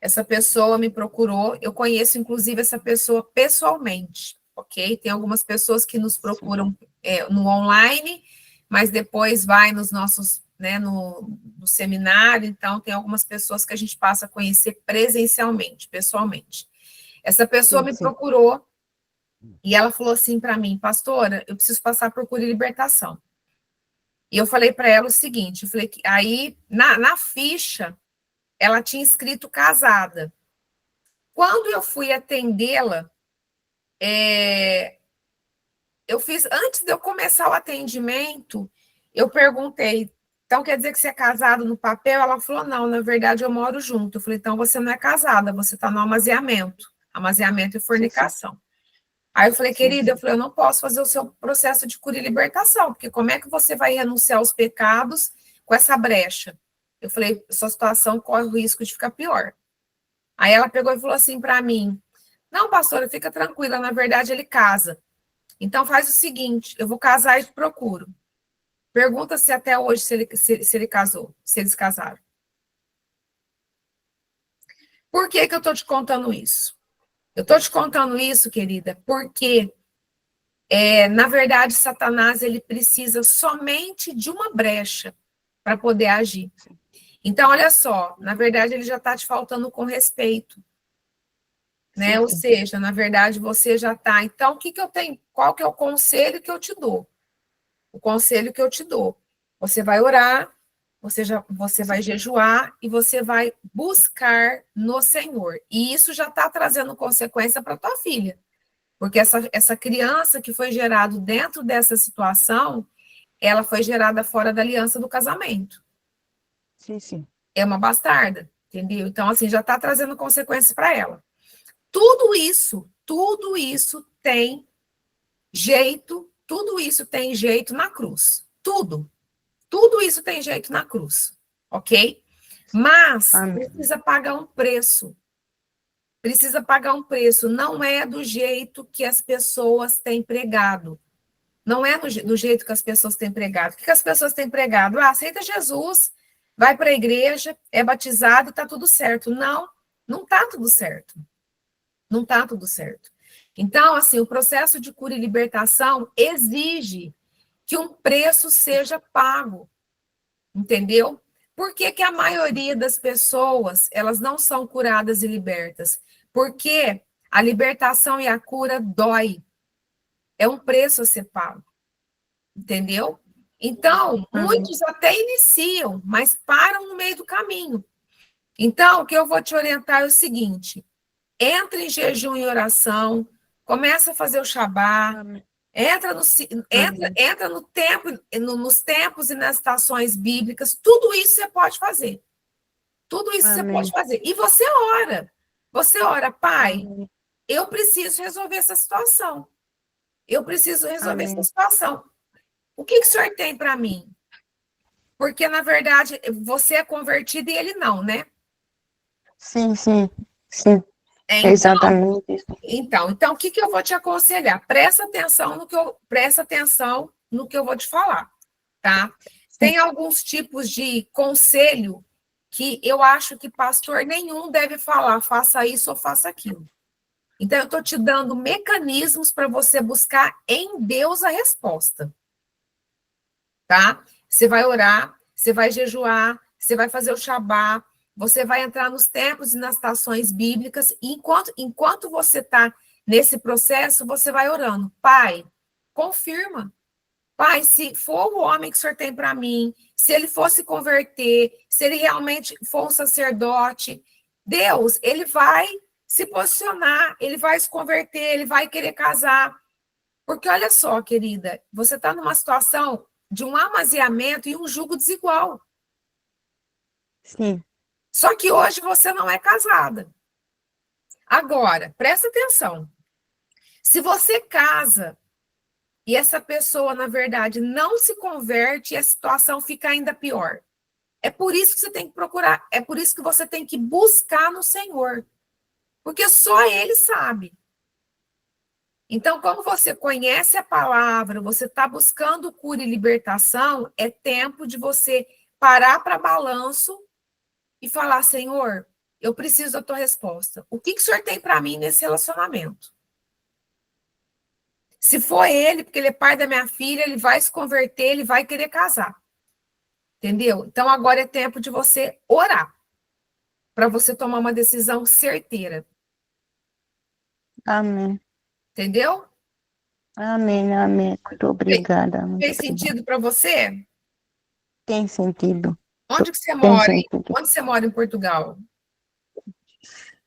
Essa pessoa me procurou, eu conheço, inclusive, essa pessoa pessoalmente, ok? Tem algumas pessoas que nos procuram no online mas depois vai nos nossos, né, no seminário, então tem algumas pessoas que a gente passa a conhecer presencialmente, pessoalmente. Essa pessoa me procurou e ela falou assim para mim, pastora, eu preciso passar por cura e libertação. E eu falei para ela o seguinte, eu falei que aí na ficha ela tinha escrito casada. Quando eu fui atendê-la, eu fiz, antes de eu começar o atendimento, eu perguntei, então quer dizer que você é casado no papel? Ela falou, não, na verdade eu moro junto. Eu falei, então você não é casada, você está no amaziamento e fornicação. Aí eu falei, querida, eu não posso fazer o seu processo de cura e libertação, porque como é que você vai renunciar aos pecados com essa brecha? Eu falei, sua situação corre o risco de ficar pior. Aí ela pegou e falou assim para mim, não, pastora, fica tranquila, na verdade ele casa. Então faz o seguinte, eu vou casar e te procuro. Pergunta se até hoje se ele casou, se eles casaram. Por que eu estou te contando isso? Eu estou te contando isso, querida, porque, na verdade, Satanás ele precisa somente de uma brecha para poder agir. Então, olha só, na verdade, ele já está te faltando com respeito. Né? Ou seja, na verdade, você já está. Então, o que eu tenho? Qual que é o conselho que eu te dou? O conselho que eu te dou. Você vai orar, você vai jejuar e você vai buscar no Senhor. E isso já está trazendo consequência para tua filha. Porque essa criança que foi gerada dentro dessa situação, ela foi gerada fora da aliança do casamento. Sim. É uma bastarda, entendeu? Então, assim, já está trazendo consequências para ela. Tudo isso tem jeito na cruz. Tudo isso tem jeito na cruz, ok? Mas precisa pagar um preço. Não é do jeito que as pessoas têm pregado. Não é do jeito que as pessoas têm pregado. O que as pessoas têm pregado? Aceita Jesus, vai para a igreja, é batizado, está tudo certo. Não está tudo certo. Não está tudo certo. Então, assim, o processo de cura e libertação exige que um preço seja pago, entendeu? Por que a maioria das pessoas, elas não são curadas e libertas? Porque a libertação e a cura dói. É um preço a ser pago, entendeu? Então, muitos até iniciam, mas param no meio do caminho. Então, o que eu vou te orientar é o seguinte, entra em jejum e oração, começa a fazer o Shabá, entra no tempo, nos tempos e nas estações bíblicas, tudo isso você pode fazer. Tudo isso você pode fazer. E você ora, Pai, eu preciso resolver essa situação. O que o Senhor tem para mim? Porque, na verdade, você é convertido e ele não, né? Sim. É exatamente isso. Então, o que eu vou te aconselhar? Presta atenção no que eu vou te falar, tá? Tem alguns tipos de conselho que eu acho que pastor nenhum deve falar, faça isso ou faça aquilo. Então, eu estou te dando mecanismos para você buscar em Deus a resposta, tá? Você vai orar, você vai jejuar, você vai fazer o Shabá, você vai entrar nos tempos e nas estações bíblicas, e enquanto você está nesse processo, você vai orando. Pai, confirma. Pai, se for o homem que o Senhor tem para mim, se ele for se converter, se ele realmente for um sacerdote, Deus, ele vai se posicionar, ele vai se converter, ele vai querer casar. Porque olha só, querida, você está numa situação de um amaziamento e um jugo desigual. Sim. Só que hoje você não é casada. Agora, presta atenção. Se você casa e essa pessoa, na verdade, não se converte e a situação fica ainda pior, é por isso que você tem que procurar, é por isso que você tem que buscar no Senhor. Porque só Ele sabe. Então, como você conhece a palavra, você está buscando cura e libertação, é tempo de você parar para balanço e falar, Senhor, eu preciso da tua resposta. O que o Senhor tem para mim nesse relacionamento? Se for ele, porque ele é pai da minha filha, ele vai se converter, ele vai querer casar. Entendeu? Então agora é tempo de você orar para você tomar uma decisão certeira. Amém. Entendeu? Amém, amém. Muito obrigada. Muito Fez obrigada. sentido para você? Tem sentido. Onde que você Tem mora? sentido. Onde você mora em Portugal?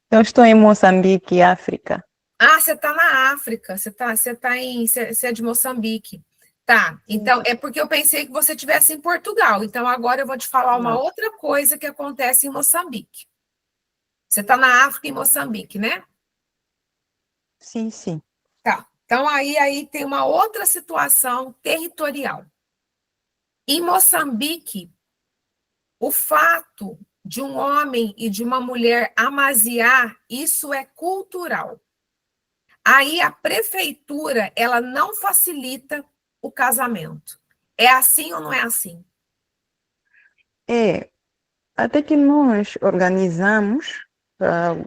Eu estou em Moçambique, África. Ah, você está na África, você é de Moçambique. Tá, então é porque eu pensei que você estivesse em Portugal. Então agora eu vou te falar uma Não. outra coisa que acontece em Moçambique. Você está na África, em Moçambique, né? Sim, sim. Tá. Então aí tem uma outra situação territorial. Em Moçambique, o fato de um homem e de uma mulher amaziar, isso é cultural. Aí a prefeitura, ela não facilita o casamento. É assim ou não é assim? É, até que nós organizamos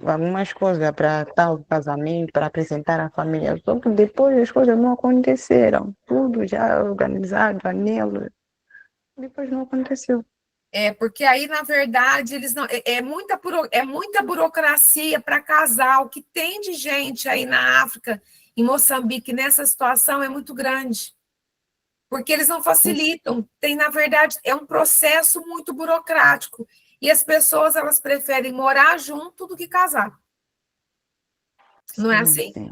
algumas coisas para tal casamento, para apresentar a família, só que depois as coisas não aconteceram. Tudo já organizado, anelo, depois não aconteceu. É, porque aí, na verdade, eles não. É muita burocracia para casar. O que tem de gente aí na África, em Moçambique, nessa situação é muito grande. Porque eles não facilitam. Tem, na verdade, é um processo muito burocrático. E as pessoas, elas preferem morar junto do que casar. Não é assim? Sim.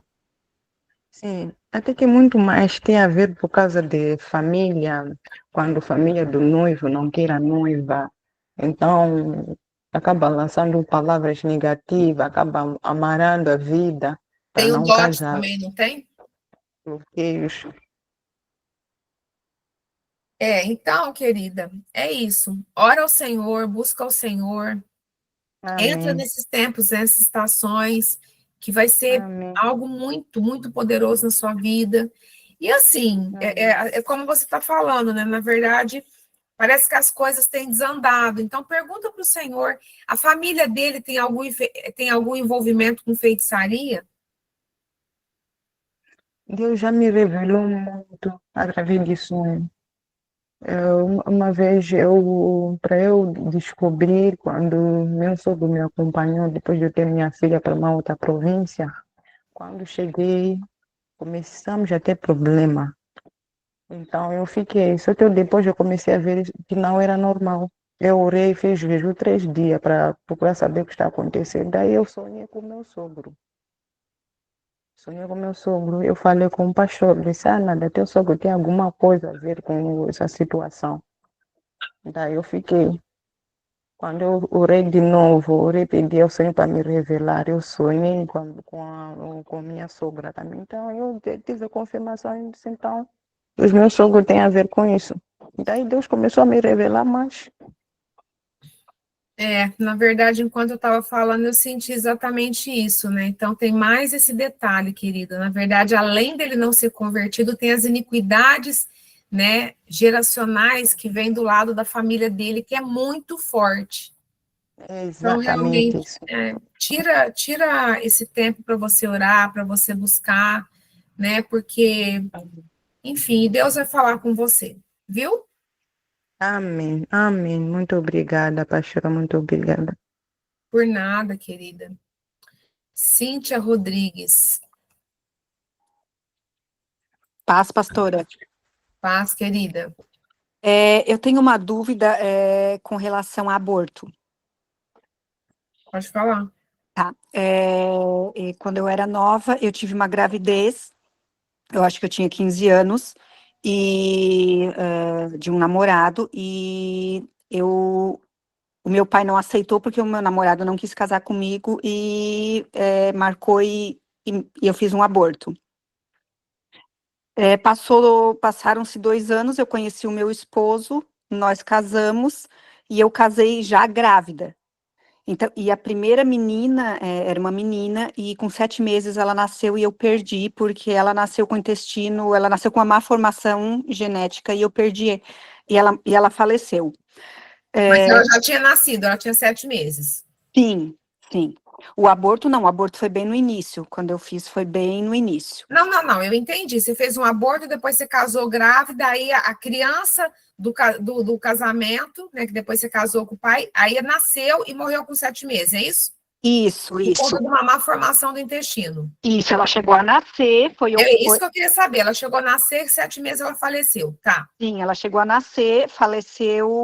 Sim, até que muito mais tem a ver por causa de família, quando a família do noivo não quer a noiva, então acaba lançando palavras negativas, acaba amarrando a vida para Tem o não dote casar. também, não tem? Bloqueios. Então, querida, é isso. Ora ao Senhor, busca ao Senhor, entra Amém, nesses tempos, nessas estações, que vai ser amém, algo muito, muito poderoso na sua vida. E assim, amém. é como você está falando, né? Na verdade, parece que as coisas têm desandado. Então, pergunta para o Senhor, a família dele tem algum envolvimento com feitiçaria? Deus já me revelou muito através de sonho. Uma vez para eu descobrir, quando meu sogro me acompanhou, depois de eu ter minha filha para uma outra província, quando cheguei, começamos a ter problema. Então eu fiquei, só que depois eu comecei a ver que não era normal. Eu orei, fiz jejum 3 dias para procurar saber o que está acontecendo. Daí eu sonhei com meu sogro. Sonhei com meu sogro. Eu falei com o pastor, disse, nada, teu sogro tem alguma coisa a ver com essa situação. Daí eu fiquei. Quando eu orei de novo, orei, pedi ao Senhor para me revelar. Eu sonhei com minha sogra também. Então, eu tive a confirmação e disse, então, os meus sogros têm a ver com isso. Daí Deus começou a me revelar mais. Na verdade, enquanto eu estava falando, eu senti exatamente isso, né? Então, tem mais esse detalhe, querida. Na verdade, além dele não ser convertido, tem as iniquidades, né, geracionais que vêm do lado da família dele, que é muito forte. É Então, exatamente realmente, isso. tira esse tempo para você orar, para você buscar, né? Porque, enfim, Deus vai falar com você, viu? Amém, amém. Muito obrigada, pastora, muito obrigada. Por nada, querida. Cíntia Rodrigues. Paz, pastora. Paz, querida. Eu tenho uma dúvida com relação a aborto. Pode falar. Tá? E quando eu era nova, eu tive uma gravidez, eu acho que eu tinha 15 anos, e de um namorado, e o meu pai não aceitou porque o meu namorado não quis casar comigo e marcou e eu fiz um aborto. Passaram-se 2 anos, eu conheci o meu esposo, nós casamos, e eu casei já grávida. Então, e a primeira menina era uma menina, e com 7 meses ela nasceu e eu perdi, porque ela nasceu com intestino, ela nasceu com uma má formação genética e eu perdi, e ela faleceu. Mas ela já tinha nascido, ela tinha 7 meses. Sim, Sim. O aborto não, o aborto foi bem no início. Quando eu fiz, foi bem no início. Não, eu entendi. Você fez um aborto, depois você casou grávida, aí a criança do casamento, né, que depois você casou com o pai, aí nasceu e morreu com 7 meses, é isso? Isso, Por isso. conta de uma má formação do intestino. Isso, ela chegou a nascer, É isso que eu queria saber. Ela chegou a nascer, 7 meses ela faleceu, tá? Sim, ela chegou a nascer, faleceu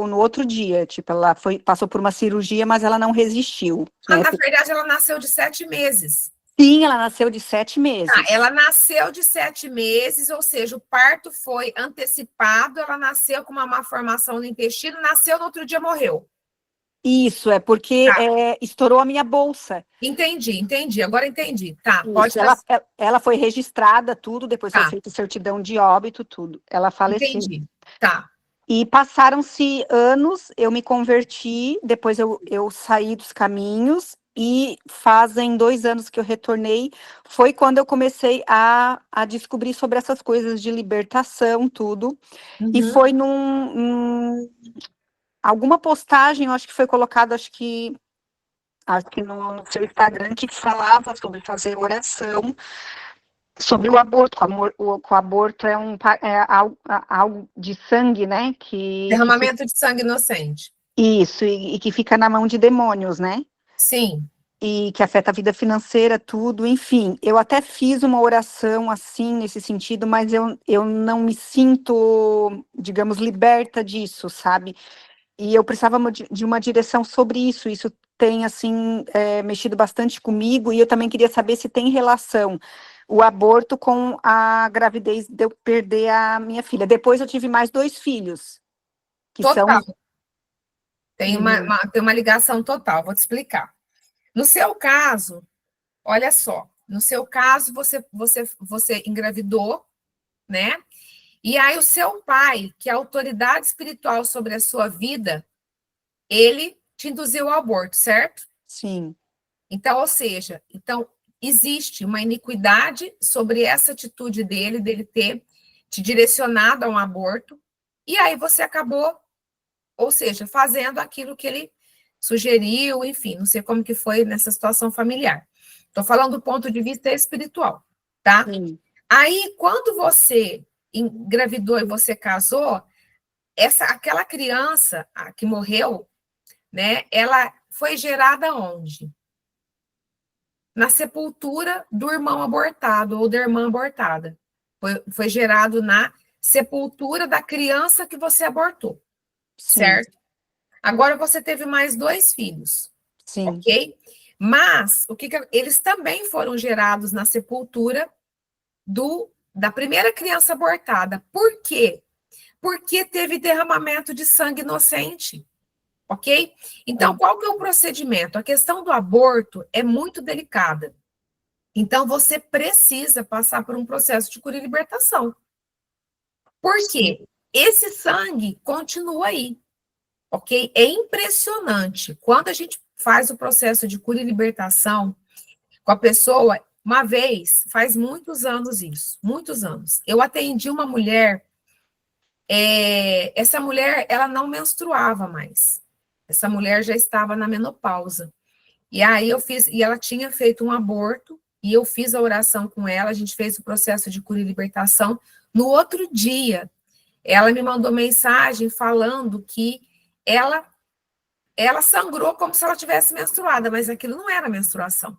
no outro dia, tipo, ela passou por uma cirurgia, mas ela não resistiu, Ah, né? na verdade, ela nasceu de 7 meses. Sim, ela nasceu de 7 meses. Tá, ela nasceu de 7 meses, ou seja, o parto foi antecipado, ela nasceu com uma má formação no intestino, nasceu no outro dia, morreu. Isso, é porque Tá. estourou a minha bolsa. Entendi, agora entendi. Tá, Isso, pode ela foi registrada, tudo, depois foi Tá. feita certidão de óbito, tudo. Ela faleceu. Entendi, tá. E passaram-se anos, eu me converti, depois eu saí dos caminhos, e fazem 2 anos que eu retornei, foi quando eu comecei a descobrir sobre essas coisas de libertação, tudo, e Uhum. foi alguma postagem, eu acho que foi colocado, acho que no seu Instagram, que falava sobre fazer oração, sobre o aborto. O aborto é algo de sangue, né? Derramamento de sangue inocente. Isso, e que fica na mão de demônios, né? Sim. E que afeta a vida financeira, tudo, enfim. Eu até fiz uma oração assim, nesse sentido, mas eu não me sinto, digamos, liberta disso, sabe? E eu precisava de uma direção sobre isso. Isso tem, assim, mexido bastante comigo, e eu também queria saber se tem relação o aborto com a gravidez de eu perder a minha filha. Depois eu tive mais 2 filhos, que são... Total. Tem Uhum. tem uma ligação total, vou te explicar. No seu caso, olha só, no seu caso, você engravidou, né? E aí o seu pai, que é a autoridade espiritual sobre a sua vida, ele te induziu ao aborto, certo? Sim. Então, ou seja, existe uma iniquidade sobre essa atitude dele ter te direcionado a um aborto, e aí você acabou, ou seja, fazendo aquilo que ele sugeriu, enfim, não sei como que foi nessa situação familiar. Estou falando do ponto de vista espiritual, tá? Sim. Aí, quando você engravidou e você casou, aquela criança que morreu, né, ela foi gerada onde? Na sepultura do irmão abortado ou da irmã abortada. Foi gerado na sepultura da criança que você abortou, Sim. certo? Agora você teve mais 2 filhos, Sim. ok? Mas eles também foram gerados na sepultura da primeira criança abortada. Por quê? Porque teve derramamento de sangue inocente, ok? Então, qual que é o procedimento? A questão do aborto é muito delicada. Então, você precisa passar por um processo de cura e libertação. Por quê? Esse sangue continua aí, ok? É impressionante. Quando a gente faz o processo de cura e libertação com a pessoa, uma vez, faz muitos anos isso, muitos anos. Eu atendi uma mulher, essa mulher, ela não menstruava mais. Essa mulher já estava na menopausa. E aí e ela tinha feito um aborto, e eu fiz a oração com ela, a gente fez o processo de cura e libertação. No outro dia, ela me mandou mensagem falando que ela sangrou como se ela tivesse menstruada, mas aquilo não era menstruação.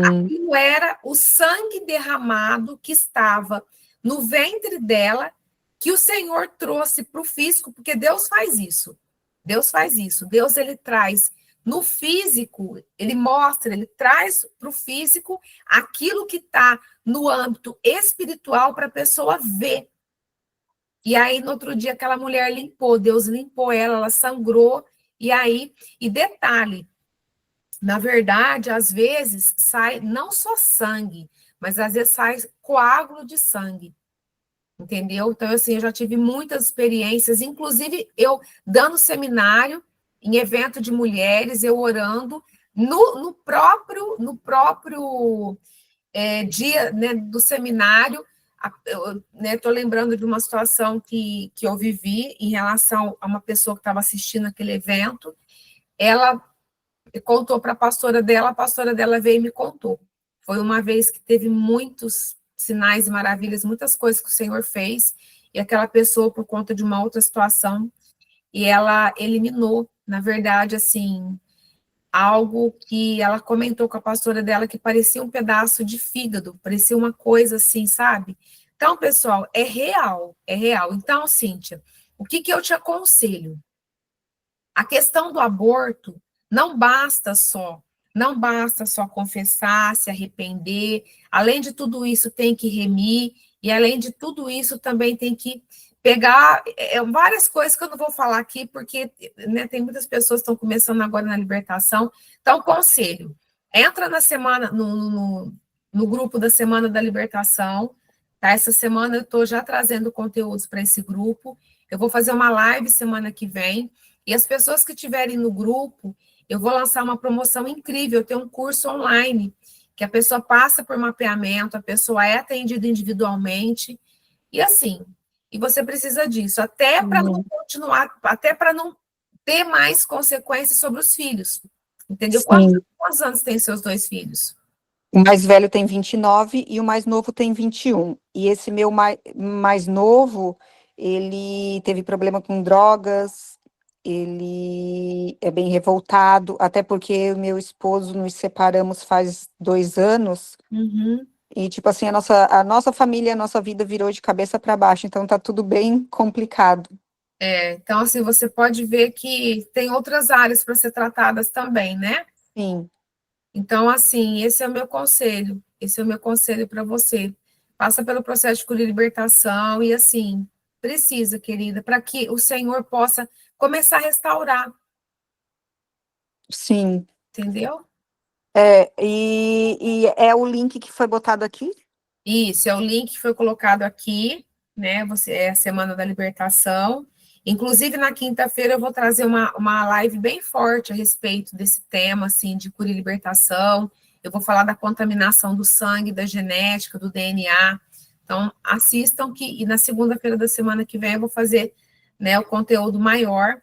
Aquilo era o sangue derramado que estava no ventre dela, que o Senhor trouxe para o físico, porque Deus faz isso. Deus faz isso. Deus, ele traz no físico, ele mostra, ele traz para o físico aquilo que está no âmbito espiritual para a pessoa ver. E aí, no outro dia, aquela mulher limpou, Deus limpou ela sangrou, e detalhe, na verdade, às vezes sai não só sangue, mas às vezes sai coágulo de sangue, entendeu? Então, assim, eu já tive muitas experiências, inclusive eu dando seminário em evento de mulheres, eu orando no próprio dia, né, do seminário. Eu estou lembrando de uma situação que eu vivi em relação a uma pessoa que estava assistindo aquele evento. ela contou para a pastora dela veio e me contou. Foi uma vez que teve muitos sinais e maravilhas, muitas coisas que o Senhor fez, e aquela pessoa, por conta de uma outra situação, e ela eliminou, na verdade, assim, algo que ela comentou com a pastora dela que parecia um pedaço de fígado, parecia uma coisa assim, sabe? Então, pessoal, é real, é real. Então, Cíntia, o que eu te aconselho? A questão do aborto não basta só confessar, se arrepender, além de tudo isso tem que remir, e além de tudo isso também tem que pegar várias coisas que eu não vou falar aqui, porque né, tem muitas pessoas que estão começando agora na libertação. Então, conselho, entra na semana, no grupo da Semana da Libertação, tá? Essa semana eu estou já trazendo conteúdos para esse grupo, eu vou fazer uma live semana que vem, e as pessoas que estiverem no grupo, eu vou lançar uma promoção incrível, eu tenho um curso online, que a pessoa passa por mapeamento, a pessoa é atendida individualmente, e assim, e você precisa disso, até para não continuar, até para não ter mais consequências sobre os filhos, entendeu? Quantos anos tem seus 2 filhos? O mais velho tem 29 e o mais novo tem 21. E esse meu mais novo, ele teve problema com drogas, ele é bem revoltado, até porque eu e meu esposo nos separamos faz 2 anos. E, tipo assim, a nossa família, a nossa vida virou de cabeça para baixo, então tá tudo bem complicado. Então, assim, você pode ver que tem outras áreas para ser tratadas também, né? Sim. Então, assim, esse é o meu conselho para você. Passa pelo processo de cura e libertação e, assim, precisa, querida, para que o Senhor possa começar a restaurar. Sim. Entendeu? E é o link que foi botado aqui? Isso, é o link que foi colocado aqui, né? É a Semana da Libertação. Inclusive, na quinta-feira, eu vou trazer uma live bem forte a respeito desse tema, assim, de cura e libertação. Eu vou falar da contaminação do sangue, da genética, do DNA. Então, assistam e na segunda-feira da semana que vem eu vou fazer, né, o conteúdo maior.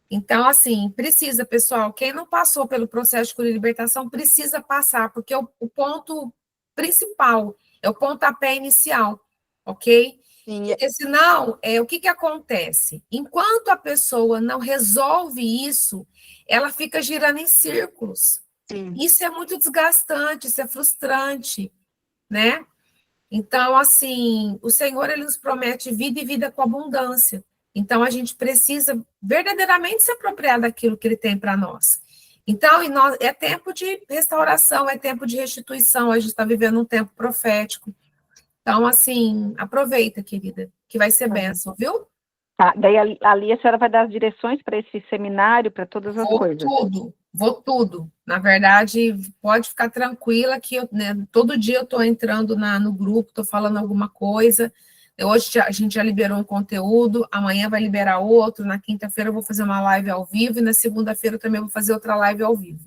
Então, assim, precisa, pessoal, quem não passou pelo processo de cura e libertação precisa passar, porque o ponto principal, é o pontapé inicial, ok? Sim. Porque senão, o que acontece? Enquanto a pessoa não resolve isso, ela fica girando em círculos. Sim. Isso é muito desgastante, isso é frustrante, né? Então, assim, o Senhor, ele nos promete vida e vida com abundância. Então, a gente precisa verdadeiramente se apropriar daquilo que ele tem para nós. Então, é tempo de restauração, é tempo de restituição, a gente está vivendo um tempo profético. Então, assim, aproveita, querida, que vai ser bênção, viu? Tá, daí ali a senhora vai dar as direções para esse seminário, para todas as coisas. Vou tudo. Na verdade, pode ficar tranquila que todo dia eu estou entrando no grupo, estou falando alguma coisa. Hoje a gente já liberou um conteúdo, amanhã vai liberar outro, na quinta-feira eu vou fazer uma live ao vivo, e na segunda-feira eu também vou fazer outra live ao vivo.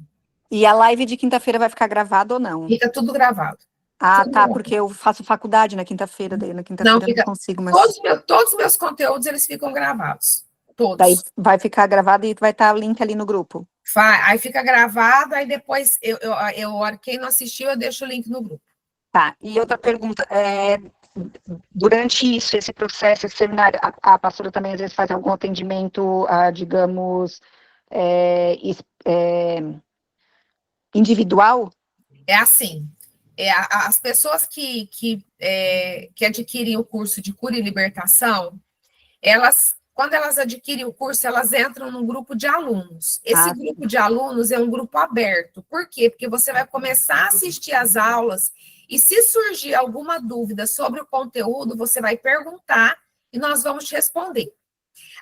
E a live de quinta-feira vai ficar gravada ou não? Fica tudo gravado. Ah, tá, porque eu faço faculdade na quinta-feira, daí na quinta-feira eu não consigo mais. Todos os meus conteúdos, eles ficam gravados. Todos. Daí vai ficar gravado e vai estar o link ali no grupo. Aí fica gravado, aí depois, quem não assistiu, eu deixo o link no grupo. Tá, e outra pergunta, durante esse processo, esse seminário, a pastora também às vezes faz algum atendimento, digamos, individual? É assim, as pessoas que adquirem o curso de cura e libertação, quando elas adquirem o curso, elas entram num grupo de alunos. Esse grupo de alunos é um grupo aberto. Por quê? Porque você vai começar a assistir às aulas e se surgir alguma dúvida sobre o conteúdo, você vai perguntar e nós vamos te responder.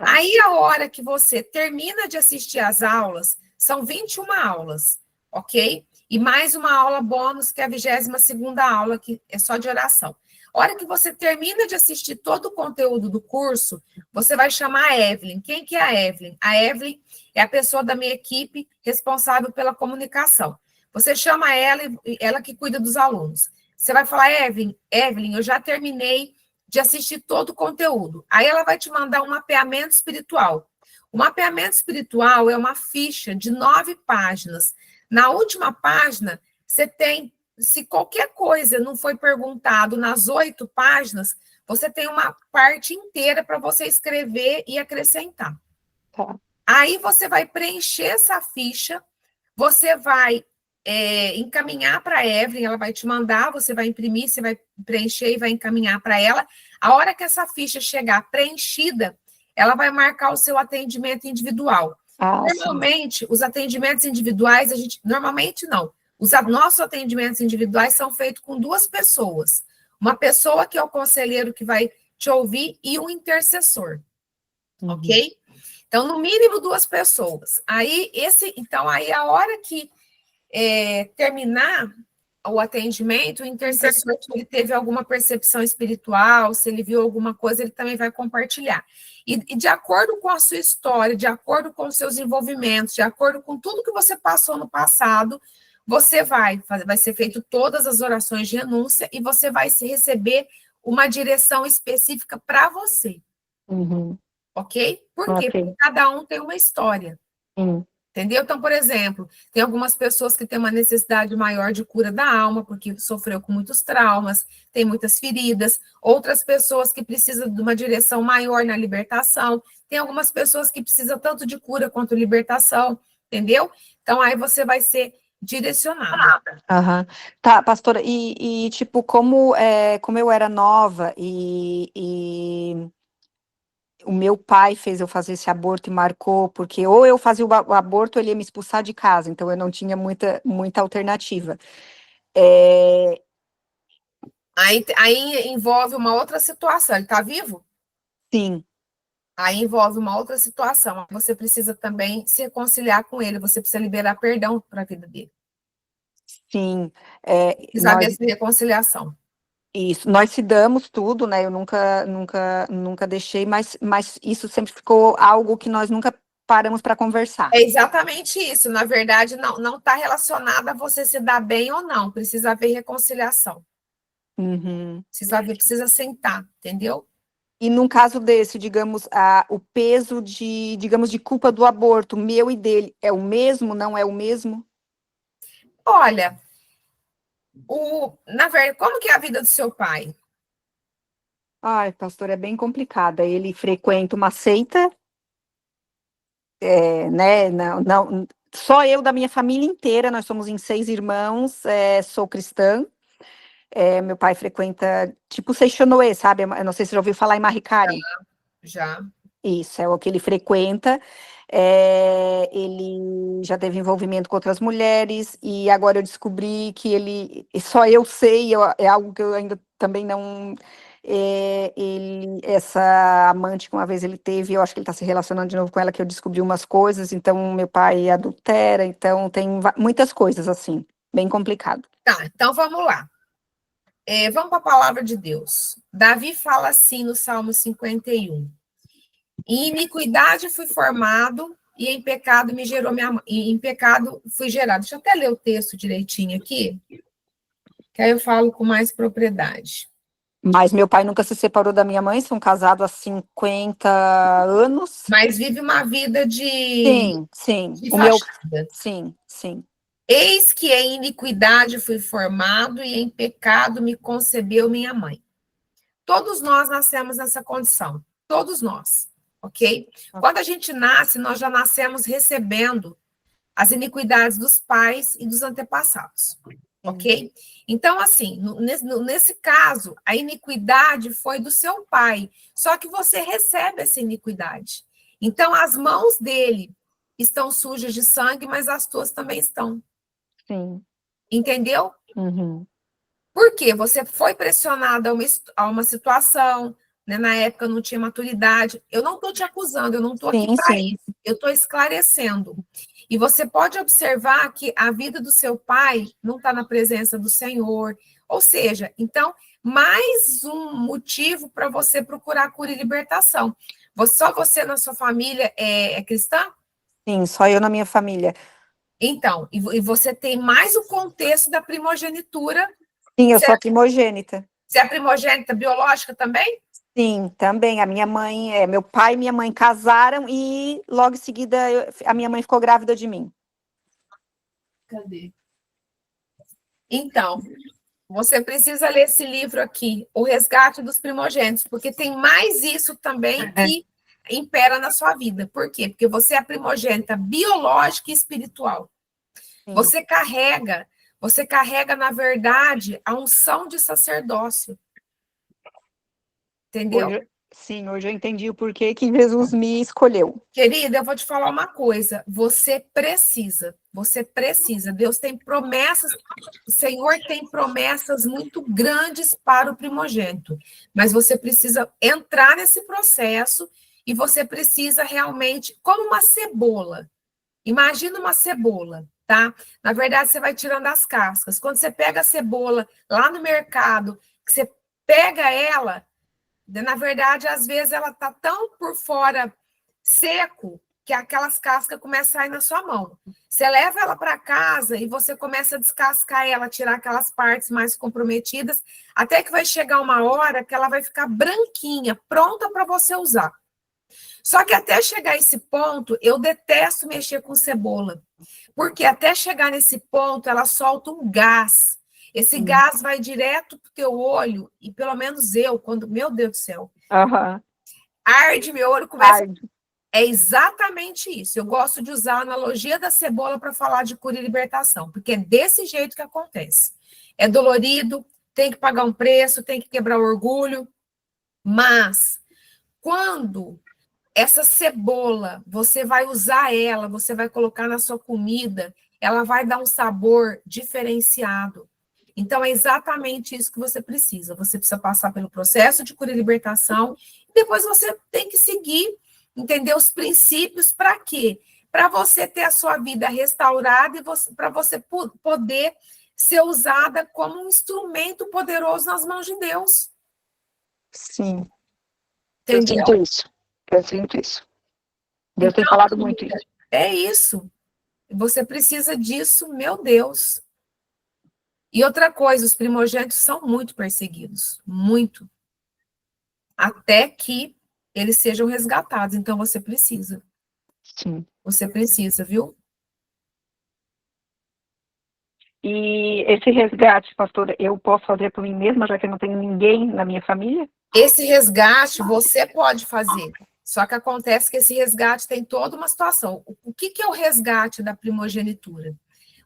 Aí, a hora que você termina de assistir às aulas, são 21 aulas, ok? E mais uma aula bônus, que é a 22ª aula, que é só de oração. A hora que você termina de assistir todo o conteúdo do curso, você vai chamar a Evelyn. Quem que é a Evelyn? A Evelyn é a pessoa da minha equipe responsável pela comunicação. Você chama ela que cuida dos alunos. Você vai falar, Evelyn, eu já terminei de assistir todo o conteúdo. Aí ela vai te mandar um mapeamento espiritual. O mapeamento espiritual é uma ficha de 9 páginas. Na última página, você tem, se qualquer coisa não foi perguntado nas 8 páginas, você tem uma parte inteira para você escrever e acrescentar. Tá. Aí você vai preencher essa ficha, você vai encaminhar para a Evelyn, ela vai te mandar, você vai imprimir, você vai preencher e vai encaminhar para ela. A hora que essa ficha chegar preenchida, ela vai marcar o seu atendimento individual. Normalmente, os atendimentos individuais, normalmente não. Os nossos atendimentos individuais são feitos com 2 pessoas. Uma pessoa que é o conselheiro que vai te ouvir e um intercessor. Ok? Então, no mínimo 2 pessoas. Então, a hora que terminar o atendimento, o intercessor, se ele teve alguma percepção espiritual, se ele viu alguma coisa, ele também vai compartilhar. E de acordo com a sua história, de acordo com os seus envolvimentos, de acordo com tudo que você passou no passado, você vai ser feito todas as orações de renúncia e você vai receber uma direção específica para você. Ok? Por quê? Porque cada um tem uma história. Entendeu? Então, por exemplo, tem algumas pessoas que têm uma necessidade maior de cura da alma, porque sofreu com muitos traumas, tem muitas feridas, outras pessoas que precisam de uma direção maior na libertação, tem algumas pessoas que precisam tanto de cura quanto libertação, entendeu? Então, aí você vai ser direcionada. Tá, pastora, e tipo, como eu era nova e o meu pai fez eu fazer esse aborto e marcou, porque ou eu fazia o aborto ou ele ia me expulsar de casa, então eu não tinha muita alternativa. Aí envolve uma outra situação. Ele está vivo? Sim. Aí envolve uma outra situação. Você precisa também se reconciliar com ele, você precisa liberar perdão para a vida dele. Sim. Precisa haver essa reconciliação. Isso, nós se damos tudo, né? Eu nunca deixei, mas isso sempre ficou algo que nós nunca paramos para conversar. É exatamente isso. Na verdade, não está relacionado a você se dar bem ou não. Precisa haver reconciliação. Precisa sentar, entendeu? E num caso desse, digamos, o peso de culpa do aborto, meu e dele, é o mesmo, não é o mesmo? Olha, na verdade, como que é a vida do seu pai? Ai, pastor, é bem complicada. Ele frequenta uma seita, né? Não, só eu da minha família inteira, nós somos em 6 irmãos, sou cristã. Meu pai frequenta, tipo Seixonoe, sabe? Eu não sei se você já ouviu falar em Mahikari. Já. Isso, é o que ele frequenta. Ele já teve envolvimento com outras mulheres, e agora eu descobri que só eu sei, é algo que eu ainda também não... essa amante que uma vez ele teve, eu acho que ele está se relacionando de novo com ela, que eu descobri umas coisas, então meu pai adultera, então tem muitas coisas assim, bem complicado. Tá, então vamos lá. Vamos para a palavra de Deus. Davi fala assim no Salmo 51. Em iniquidade fui formado, e em pecado me gerou minha mãe. E em pecado fui gerado. Deixa eu até ler o texto direitinho aqui, que aí eu falo com mais propriedade. Mas meu pai nunca se separou da minha mãe, são casados há 50 anos. Mas vive uma vida de... Sim. De fachada. Sim. Eis que em iniquidade fui formado e em pecado me concebeu minha mãe. Todos nós nascemos nessa condição. Todos nós, ok? Quando a gente nasce, nós já nascemos recebendo as iniquidades dos pais e dos antepassados, ok? Então, assim, nesse caso, a iniquidade foi do seu pai, só que você recebe essa iniquidade. Então, as mãos dele estão sujas de sangue, mas as tuas também estão. Sim. Entendeu? Por quê? Você foi pressionada a uma situação, né? Na época não tinha maturidade. Eu não estou te acusando, eu não estou aqui para isso. Eu estou esclarecendo. E você pode observar que a vida do seu pai não está na presença do Senhor. Ou seja, então, mais um motivo para você procurar cura e libertação. Só você na sua família é cristã? Sim, só eu na minha família. Então, e você tem mais o contexto da primogenitura. Sim, eu sou a primogênita. Você é a primogênita biológica também? Sim, também. A minha mãe, meu pai e minha mãe casaram e logo em seguida a minha mãe ficou grávida de mim. Cadê? Então, você precisa ler esse livro aqui, O Resgate dos Primogênitos, porque tem mais isso também que impera na sua vida. Por quê? Porque você é a primogênita biológica e espiritual. Sim. Você carrega, na verdade, a unção de sacerdócio. Entendeu? Hoje eu entendi o porquê que Jesus me escolheu. Querida, eu vou te falar uma coisa. Você precisa. Deus tem promessas, o Senhor tem promessas muito grandes para o primogênito. Mas você precisa entrar nesse processo e você precisa realmente, como uma cebola. Imagina uma cebola, tá? Na verdade, você vai tirando as cascas. Quando você pega a cebola lá no mercado, que você pega ela, na verdade, às vezes ela tá tão por fora seco que aquelas cascas começam a sair na sua mão. Você leva ela para casa e você começa a descascar ela, tirar aquelas partes mais comprometidas, até que vai chegar uma hora que ela vai ficar branquinha, pronta para você usar. Só que até chegar a esse ponto, eu detesto mexer com cebola, porque até chegar nesse ponto, ela solta um gás. Esse gás vai direto para o teu olho, e pelo menos eu, quando, meu Deus do céu, arde meu olho, começa. É exatamente isso. Eu gosto de usar a analogia da cebola para falar de cura e libertação, porque é desse jeito que acontece. É dolorido, tem que pagar um preço, tem que quebrar o orgulho, mas quando essa cebola, você vai usar ela, você vai colocar na sua comida, ela vai dar um sabor diferenciado. Então, é exatamente isso que você precisa. Você precisa passar pelo processo de cura e libertação, e depois você tem que seguir, entender os princípios para quê? Para você ter a sua vida restaurada e para você poder ser usada como um instrumento poderoso nas mãos de Deus. Sim. Entendeu? Eu sinto isso. Deus tem falado muito isso. É isso. Você precisa disso, meu Deus. E outra coisa, os primogênitos são muito perseguidos, muito. Até que eles sejam resgatados. Então, você precisa. Sim. Você precisa, viu? E esse resgate, pastora, eu posso fazer por mim mesma, já que eu não tenho ninguém na minha família? Esse resgate você pode fazer. Só que acontece que esse resgate tem toda uma situação. O que é o resgate da primogenitura?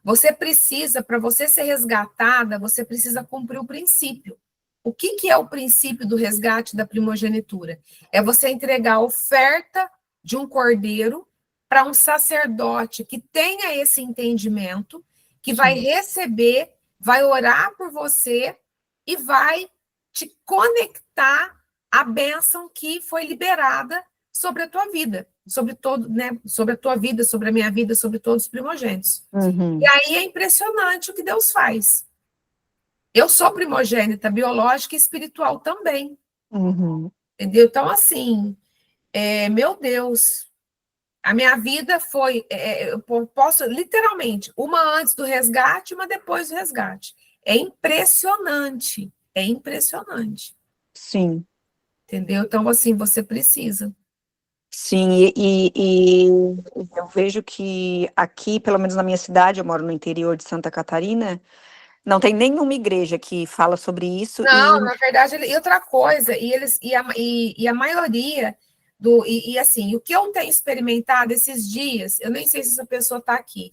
Você precisa, para você ser resgatada, você precisa cumprir o princípio. O que é o princípio do resgate da primogenitura? É você entregar a oferta de um cordeiro para um sacerdote que tenha esse entendimento, que vai receber, vai orar por você e vai te conectar à bênção que foi liberada sobre a tua vida, sobre todo, né, sobre a tua vida, sobre a minha vida, sobre todos os primogênitos. E aí é impressionante o que Deus faz. Eu sou primogênita biológica e espiritual também. Entendeu? Então, assim, meu Deus, a minha vida foi, eu posso, literalmente, uma antes do resgate, uma depois do resgate. É impressionante. É impressionante. Sim. Entendeu? Então, assim, você precisa. Sim, e eu vejo que aqui, pelo menos na minha cidade, eu moro no interior de Santa Catarina, não tem nenhuma igreja que fala sobre isso. Não, na verdade, e outra coisa, e a maioria assim, o que eu tenho experimentado esses dias, eu nem sei se essa pessoa está aqui,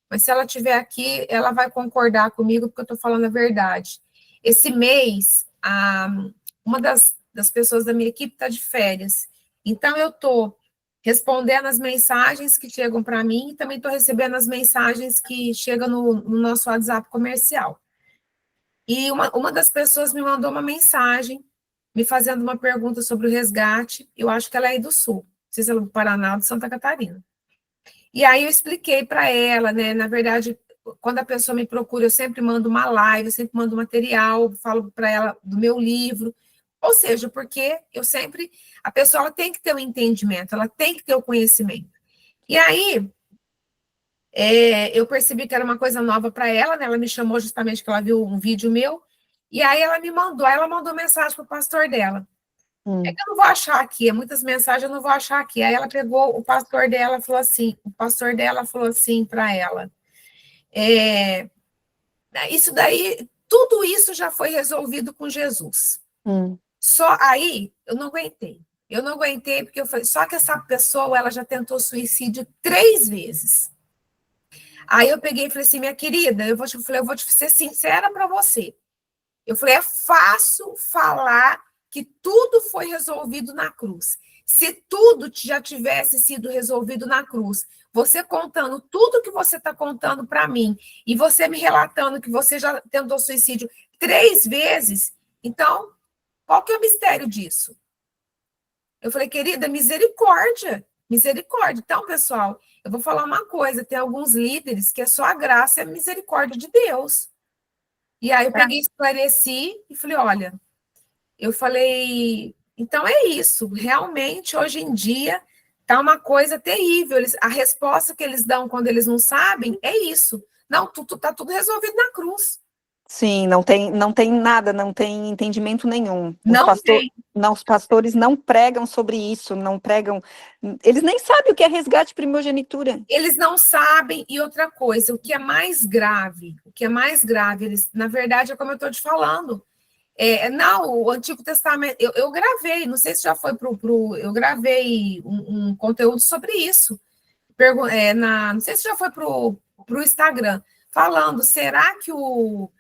mas se ela estiver aqui, ela vai concordar comigo, porque eu estou falando a verdade. Esse mês, uma das pessoas da minha equipe está de férias, então eu estou respondendo as mensagens que chegam para mim e também estou recebendo as mensagens que chegam no nosso WhatsApp comercial. E uma das pessoas me mandou uma mensagem me fazendo uma pergunta sobre o resgate. Eu acho que ela é aí do Sul, não sei se ela é do Paraná ou de Santa Catarina. E aí eu expliquei para ela, né? Na verdade, quando a pessoa me procura, eu sempre mando uma live, eu sempre mando material, falo para ela do meu livro. Ou seja, porque a pessoa ela tem que ter o entendimento, ela tem que ter o conhecimento. E aí, eu percebi que era uma coisa nova para ela, né? Ela me chamou justamente que ela viu um vídeo meu, e aí ela mandou mensagem para o pastor dela. É que eu não vou achar aqui, é muitas mensagens, eu não vou achar aqui. Aí ela pegou, o pastor dela falou assim para ela, isso daí, tudo isso já foi resolvido com Jesus. Só aí, eu não aguentei. Eu não aguentei porque eu falei, só que essa pessoa, ela já tentou suicídio 3 vezes. Aí eu peguei e falei assim, minha querida, eu vou te ser sincera para você. Eu falei, é fácil falar que tudo foi resolvido na cruz. Se tudo já tivesse sido resolvido na cruz, você contando tudo que você está contando para mim, e você me relatando que você já tentou suicídio 3 vezes, então, qual que é o mistério disso? Eu falei, querida, misericórdia, misericórdia. Então, pessoal, eu vou falar uma coisa, tem alguns líderes que é só a graça e a misericórdia de Deus. E aí eu peguei, esclareci e falei, olha, eu falei, então é isso, realmente, hoje em dia, tá uma coisa terrível, a resposta que eles dão quando eles não sabem é isso, não, tá tudo resolvido na cruz. Sim, não tem nada, não tem entendimento nenhum. Não tem. Os pastores não pregam sobre isso, não pregam. Eles nem sabem o que é resgate de primogenitura. Eles não sabem, e outra coisa, o que é mais grave, eles, na verdade, é como eu estou te falando, não, o Antigo Testamento, eu gravei, não sei se já foi eu gravei um conteúdo sobre isso, não sei se já foi para o Instagram, falando, será que o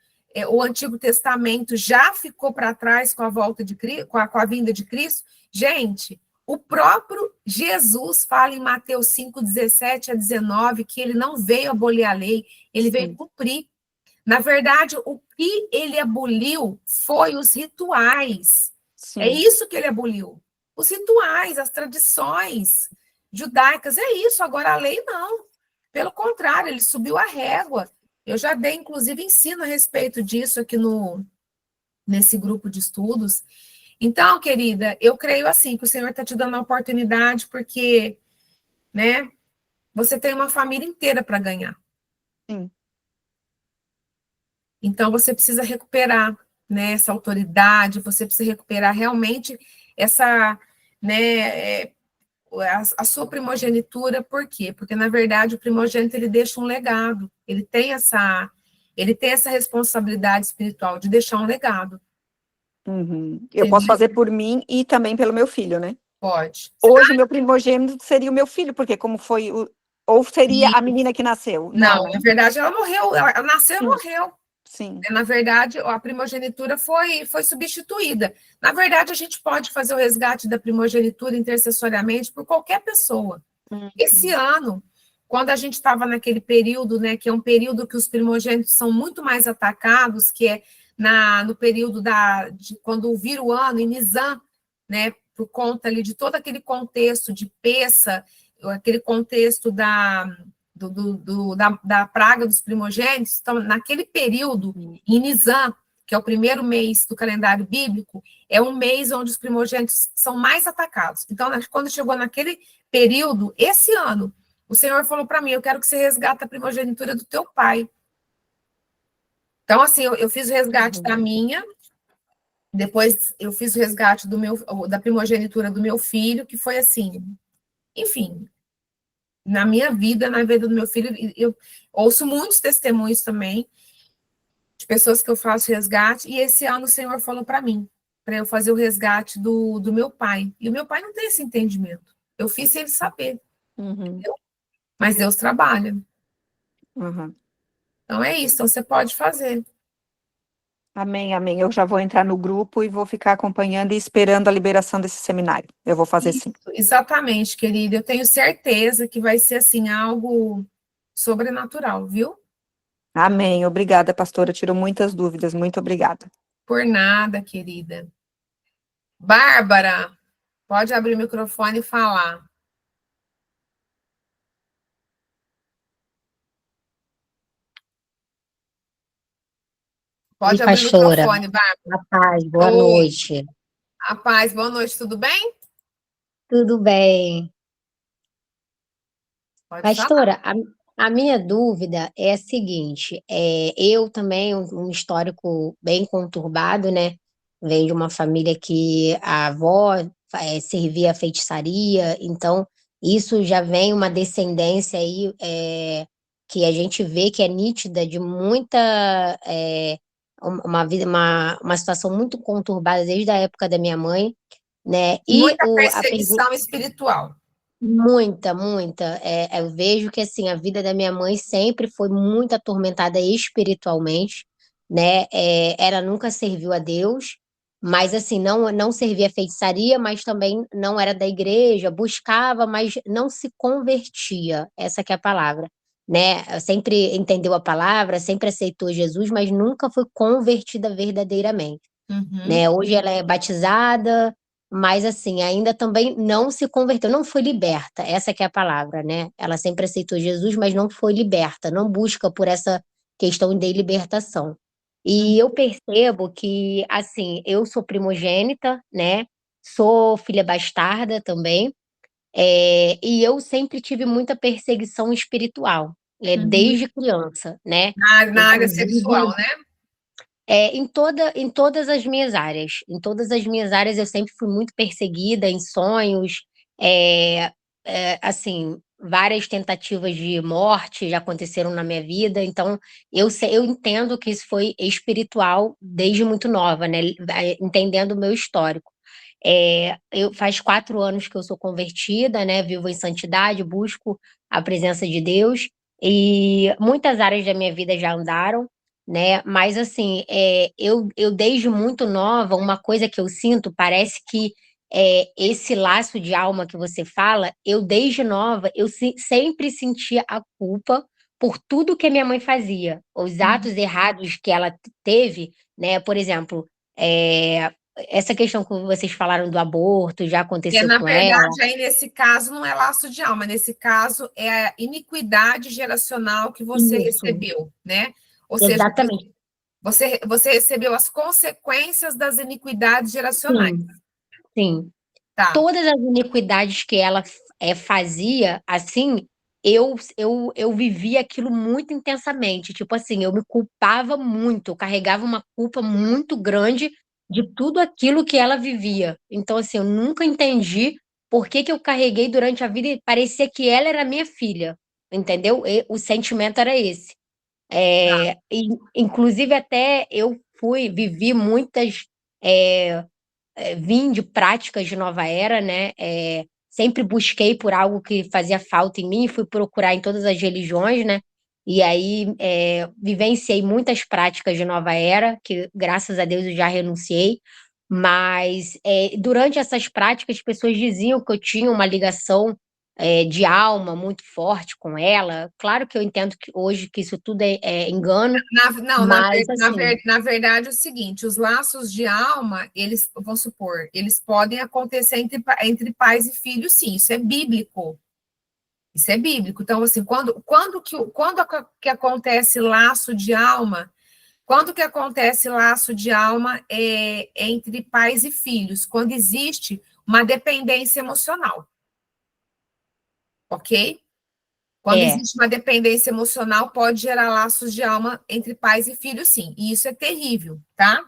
Antigo Testamento já ficou para trás com a volta de Cristo, com a vinda de Cristo? Gente, o próprio Jesus fala em Mateus 5, 17 a 19, que ele não veio abolir a lei, ele veio cumprir. Na verdade, o que ele aboliu foi os rituais. Sim. É isso que ele aboliu. Os rituais, as tradições judaicas, é isso. Agora, a lei não. Pelo contrário, ele subiu a régua. Eu já dei, inclusive, ensino a respeito disso aqui nesse grupo de estudos. Então, querida, eu creio assim, que o Senhor está te dando a oportunidade, porque, né, você tem uma família inteira para ganhar. Sim. Então, você precisa recuperar, né, essa autoridade, você precisa recuperar realmente essa, né, a sua primogenitura. Por quê? Porque, na verdade, o primogênito, ele deixa um legado, ele tem essa responsabilidade espiritual de deixar um legado. Eu posso fazer por mim e também pelo meu filho, né? Pode. Hoje, o meu primogênito seria o meu filho, porque como foi ou seria a menina que nasceu? Não, né? na verdade, ela morreu, ela nasceu e morreu. Sim. Na verdade, a primogenitura foi substituída. Na verdade, a gente pode fazer o resgate da primogenitura intercessoriamente por qualquer pessoa. Esse ano, quando a gente estava naquele período, né, que é um período que os primogênitos são muito mais atacados, que é no período de quando vira o ano, em Nisan, né, por conta ali de todo aquele contexto de Peça, aquele contexto da praga dos primogênitos. Então, naquele período, em Nisan, que é o primeiro mês do calendário bíblico, é um mês onde os primogênitos são mais atacados. Então, quando chegou naquele período, esse ano, o Senhor falou para mim, eu quero que você resgate a primogenitura do teu pai. Então, assim, eu fiz o resgate da minha, depois eu fiz o resgate da primogenitura do meu filho, que foi assim, enfim, na minha vida, na vida do meu filho, eu ouço muitos testemunhos também de pessoas que eu faço resgate, e esse ano o Senhor falou para mim, para eu fazer o resgate do meu pai. E o meu pai não tem esse entendimento. Eu fiz sem ele saber. Mas Deus trabalha. Então é isso, então você pode fazer. Amém, amém. Eu já vou entrar no grupo e vou ficar acompanhando e esperando a liberação desse seminário. Eu vou fazer sim. Exatamente, querida. Eu tenho certeza que vai ser, assim, algo sobrenatural, viu? Amém. Obrigada, pastora. Tirou muitas dúvidas. Muito obrigada. Por nada, querida. Bárbara, pode abrir o microfone e falar. Pode abrir pastora. O microfone, Bárbara. A paz, boa noite. A paz, boa noite, tudo bem? Tudo bem. Pode Pastora, a minha dúvida é a seguinte, eu também, um histórico bem conturbado, né? vem de uma família que a avó servia a feitiçaria, então isso já vem uma descendência aí que a gente vê que é nítida de muita uma vida, uma situação muito conturbada desde a época da minha mãe, né? E Muita a pergunta perseguição espiritual. muita, muita. Eu vejo que assim, a vida da minha mãe sempre foi muito atormentada espiritualmente, né? Ela nunca serviu a Deus, mas assim, não servia a feitiçaria, mas também não era da igreja, buscava, mas não se convertia. Essa que é a palavra, né? Sempre entendeu a palavra, sempre aceitou Jesus, mas nunca foi convertida verdadeiramente, Uhum. né? Hoje ela é batizada, mas assim, ainda também não se converteu, não foi liberta, essa que é a palavra, né? Ela sempre aceitou Jesus, mas não foi liberta, não busca por essa questão de libertação. E eu percebo que, assim, eu sou primogênita, né? Sou filha bastarda também, e eu sempre tive muita perseguição espiritual, Uhum. desde criança, né? Na área sexual, Inclusive, né? em todas as minhas áreas. Em todas as minhas áreas eu sempre fui muito perseguida em sonhos, assim, várias tentativas de morte já aconteceram na minha vida, então eu entendo que isso foi espiritual desde muito nova, né? Entendendo o meu histórico. Faz 4 anos que eu sou convertida, né? Vivo em santidade, busco a presença de Deus, e muitas áreas da minha vida já andaram, né? Mas assim, eu desde muito nova, uma coisa que eu sinto, parece que esse laço de alma que você fala, eu desde nova, sempre sentia a culpa por tudo que a minha mãe fazia, os atos errados que ela teve, né? Por exemplo, essa questão que vocês falaram do aborto já aconteceu Na com ela. verdade, aí nesse caso não é laço de alma, nesse caso é a iniquidade geracional que você Isso, recebeu, né? Ou seja, exatamente. você recebeu as consequências das iniquidades geracionais, Sim, sim. tá? Todas as iniquidades que ela fazia, assim, eu vivia aquilo muito intensamente. Tipo assim, eu me culpava muito, eu carregava uma culpa muito grande de tudo aquilo que ela vivia. Então, assim, eu nunca entendi por que que eu carreguei durante a vida e parecia que ela era minha filha, entendeu? O sentimento era esse. Inclusive, até eu vivi muitas. é, Vim de práticas de nova era, né? Sempre busquei por algo que fazia falta em mim, fui procurar em todas as religiões, né? E aí vivenciei muitas práticas de nova era, que graças a Deus eu já renunciei, mas durante essas práticas as pessoas diziam que eu tinha uma ligação de alma muito forte com ela. Claro que eu entendo que hoje que isso tudo é engano, Não, mas assim, na verdade é o seguinte, os laços de alma, eles, vamos supor, eles podem acontecer entre pais e filhos, sim, isso é bíblico. Isso é bíblico. Então, assim, quando que acontece laço de alma, quando que acontece laço de alma entre pais e filhos? Quando existe uma dependência emocional, ok? Quando é. existe uma dependência emocional, pode gerar laços de alma entre pais e filhos, sim. E isso é terrível, tá?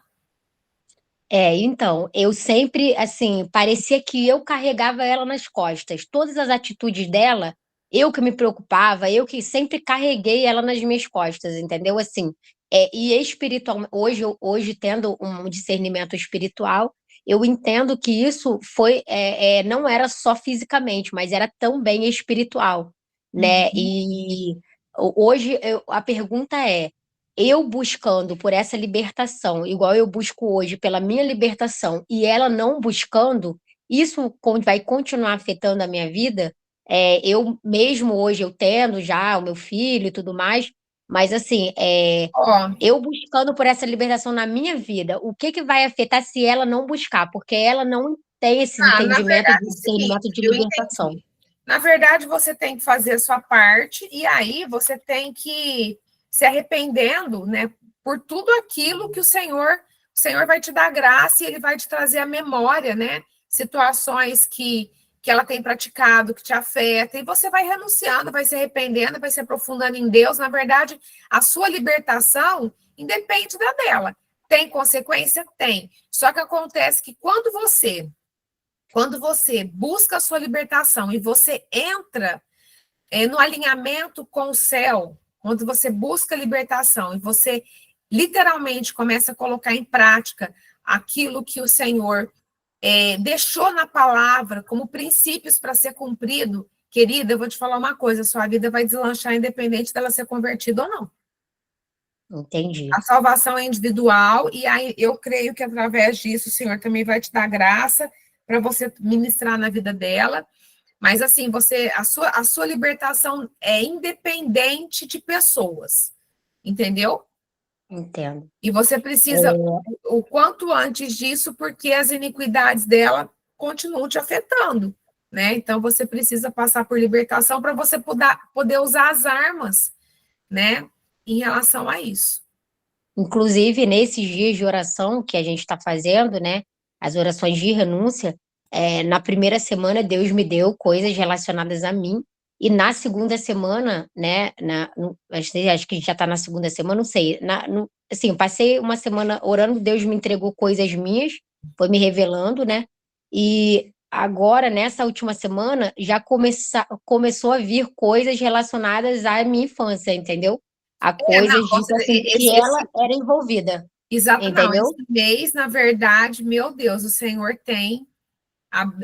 Então, eu sempre, assim, parecia que eu carregava ela nas costas. Todas as atitudes dela, eu que me preocupava, eu que sempre carreguei ela nas minhas costas, entendeu? Assim, e espiritual, hoje tendo um discernimento espiritual, eu entendo que isso não era só fisicamente, mas era também espiritual, né? Uhum. E hoje a pergunta é eu buscando por essa libertação, igual eu busco hoje pela minha libertação, e ela não buscando, isso vai continuar afetando a minha vida. Eu mesmo hoje eu tendo já o meu filho e tudo mais, mas assim, Ó, eu buscando por essa libertação na minha vida, o que que vai afetar se ela não buscar? Porque ela não tem esse na entendimento verdade de é o seguinte, discernimento de eu libertação. entendi. Na verdade, você tem que fazer a sua parte, e aí você tem que se arrependendo, né, por tudo aquilo que o Senhor vai te dar graça e ele vai te trazer a memória, né, situações que ela tem praticado, que te afetam, e você vai renunciando, vai se arrependendo, vai se aprofundando em Deus. Na verdade, a sua libertação independe da dela. Tem consequência? Tem. Só que acontece que quando você busca a sua libertação e você entra no alinhamento com o céu, quando você busca libertação e você literalmente começa a colocar em prática aquilo que o Senhor deixou na palavra como princípios para ser cumprido, querida, eu vou te falar uma coisa, sua vida vai deslanchar independente dela ser convertida ou não. Entendi. A salvação é individual, e aí eu creio que através disso o Senhor também vai te dar graça para você ministrar na vida dela. Mas assim, a sua libertação é independente de pessoas, entendeu? Entendo. E você precisa o quanto antes disso, porque as iniquidades dela continuam te afetando, né? Então você precisa passar por libertação para você poder usar as armas, né? Em relação a isso. Inclusive, nesses dias de oração que a gente está fazendo, né? As orações de renúncia, na primeira semana Deus me deu coisas relacionadas a mim, e na segunda semana, né? Acho que a gente já está na segunda semana, não sei. Assim, eu passei uma semana orando, Deus me entregou coisas minhas, foi me revelando, né? E agora, nessa última semana, já começou a vir coisas relacionadas à minha infância, entendeu? A coisas disso, assim, que ela era envolvida. Exato, não. Entendeu? Esse mês, na verdade, meu Deus, o Senhor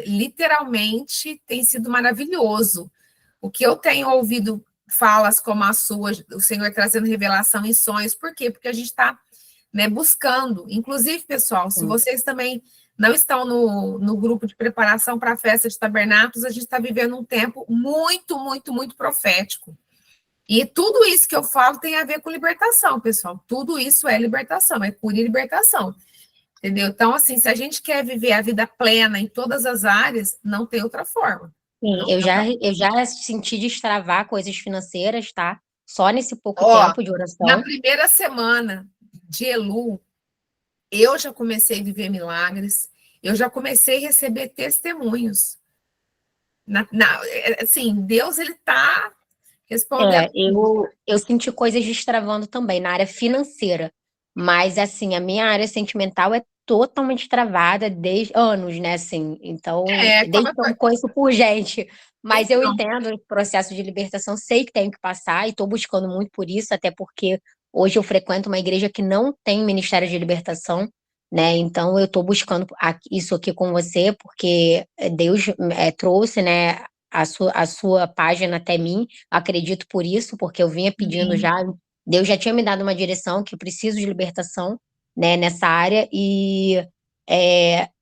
literalmente tem sido maravilhoso. O que eu tenho ouvido falas como a sua, o Senhor trazendo revelação em sonhos, por quê? Porque a gente está, né, buscando. Inclusive, pessoal, se vocês também não estão no grupo de preparação para a festa de tabernáculos, a gente está vivendo um tempo muito, muito, muito profético. E tudo isso que eu falo tem a ver com libertação, pessoal. Tudo isso é libertação, é cura e libertação. Entendeu? Então, assim, se a gente quer viver a vida plena em todas as áreas, não tem outra forma. Sim, eu já senti destravar coisas financeiras, tá? Só nesse pouco Ó, tempo de na oração. primeira semana de Elu, eu já comecei a viver milagres, eu já comecei a receber testemunhos. Assim, Deus, ele está respondendo. Eu senti coisas destravando também na área financeira, mas assim, a minha área sentimental é totalmente travada desde anos, né, assim, então, Como desde que eu me conheço por gente, mas eu Então, entendo o processo de libertação, sei que tenho que passar e estou buscando muito por isso, até porque hoje eu frequento uma igreja que não tem ministério de libertação, né, então eu estou buscando isso aqui com você, porque Deus trouxe, né, a sua página até mim, acredito por isso, porque eu vinha pedindo já, Deus já tinha me dado uma direção que eu preciso de libertação, né, nessa área, e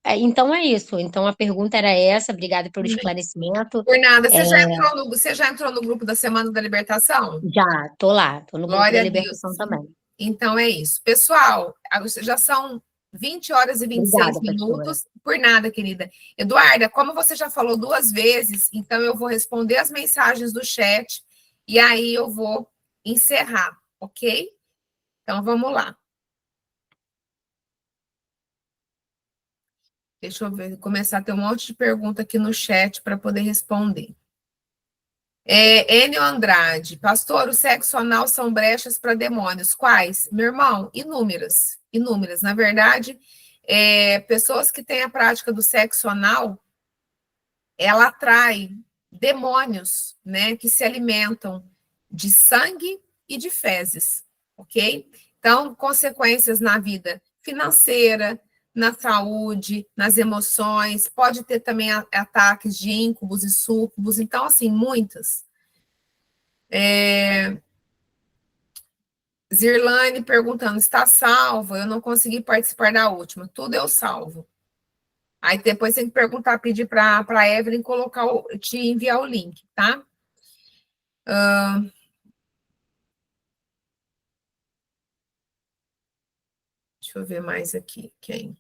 então é isso. Então a pergunta era essa, obrigada pelo esclarecimento. por nada, você já entrou no grupo da Semana da Libertação? Já, tô lá, tô no grupo da Glória a Deus. libertação também. Então é isso. Pessoal, já são 20 horas e 26 Obrigada, minutos. Por nada, querida. Eduarda, como você já falou 2 vezes, então eu vou responder as mensagens do chat e aí eu vou encerrar, ok? Então vamos lá. Deixa eu ver, começar a ter um monte de pergunta aqui no chat para poder responder. Enio Andrade, pastor, o sexo anal são brechas para demônios. Quais? Meu irmão, inúmeras, inúmeras. Na verdade, pessoas que têm a prática do sexo anal, ela atrai demônios, né, que se alimentam de sangue e de fezes, ok? Então, consequências na vida financeira, na saúde, nas emoções, pode ter também ataques de íncubos e súcubos, então, assim, muitas. Zirlane perguntando, está salvo? Eu não consegui participar da última. Tudo eu salvo. Aí depois tem que perguntar, pedir para a Evelyn te enviar o link, tá? Deixa eu ver mais aqui, quem?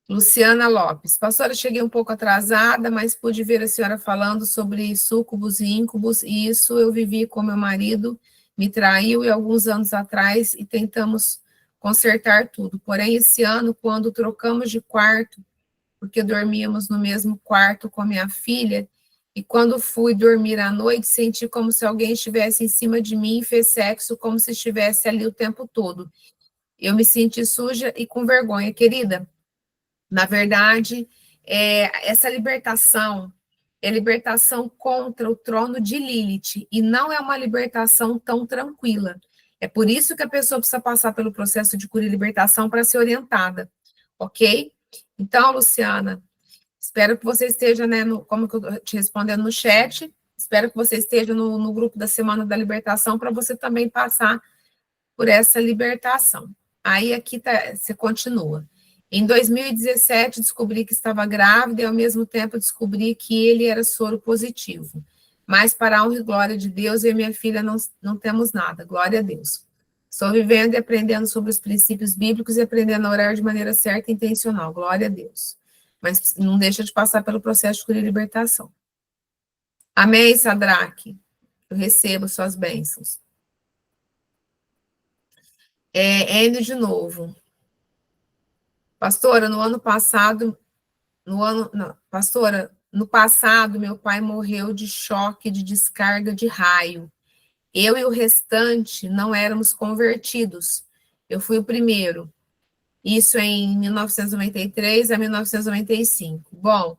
Luciana Lopes. Pastora, cheguei um pouco atrasada, mas pude ver a senhora falando sobre súcubos e íncubos, e isso eu vivi com meu marido, me traiu e alguns anos atrás, e tentamos consertar tudo. Porém, esse ano, quando trocamos de quarto, porque dormíamos no mesmo quarto com a minha filha, e quando fui dormir à noite, senti como se alguém estivesse em cima de mim e fez sexo como se estivesse ali o tempo todo. Eu me senti suja e com vergonha, querida. Na verdade, essa libertação é libertação contra o trono de Lilith, e não é uma libertação tão tranquila. É por isso que a pessoa precisa passar pelo processo de cura e libertação para ser orientada, ok? Então, Luciana, espero que você esteja, né, como que eu estou te respondendo no chat, espero que você esteja no grupo da Semana da Libertação, para você também passar por essa libertação. Aí aqui você continua. Em 2017, descobri que estava grávida e, ao mesmo tempo, descobri que ele era soro positivo. Mas, para a honra e glória de Deus, eu e minha filha não temos nada. Glória a Deus. Estou vivendo e aprendendo sobre os princípios bíblicos e aprendendo a orar de maneira certa e intencional. Glória a Deus. Mas não deixa de passar pelo processo de cura e libertação. Amém, Sadraque? Eu recebo suas bênçãos. Enio de novo. Pastora, no passado, meu pai morreu de choque de descarga de raio. Eu e o restante não éramos convertidos. Eu fui o primeiro. Isso em 1993 a 1995. Bom,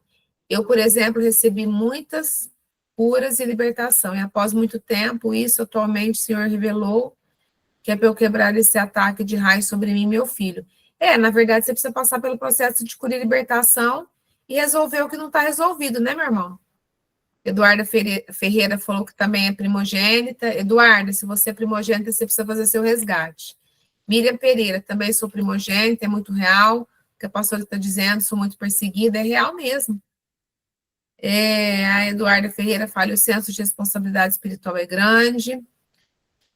eu, por exemplo, recebi muitas curas e libertação. E após muito tempo, isso atualmente o Senhor revelou que é para eu quebrar esse ataque de raio sobre mim e meu filho. Na verdade, você precisa passar pelo processo de cura e libertação e resolver o que não está resolvido, né, meu irmão? Eduarda Ferreira falou que também é primogênita. Eduarda, se você é primogênita, você precisa fazer seu resgate. Miriam Pereira, também sou primogênita, é muito real. O que a pastora está dizendo, sou muito perseguida, é real mesmo. A Eduarda Ferreira fala, o senso de responsabilidade espiritual é grande.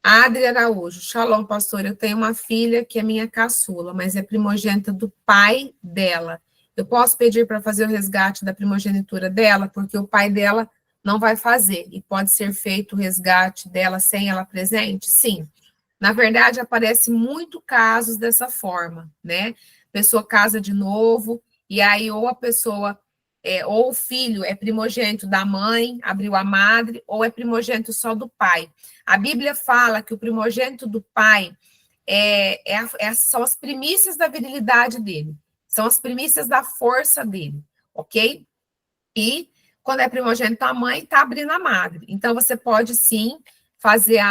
Adri Araújo, shalom, pastor, eu tenho uma filha que é minha caçula, mas é primogênita do pai dela. Eu posso pedir para fazer o resgate da primogenitura dela, porque o pai dela não vai fazer, e pode ser feito o resgate dela sem ela presente? Sim. Na verdade, aparece muito casos dessa forma, né? A pessoa casa de novo, e aí ou a pessoa, ou o filho é primogênito da mãe, abriu a madre, ou é primogênito só do pai. A Bíblia fala que o primogênito do pai são as primícias da virilidade dele, são as primícias da força dele, ok? E quando é primogênito da mãe, está abrindo a madre. Então, você pode sim fazer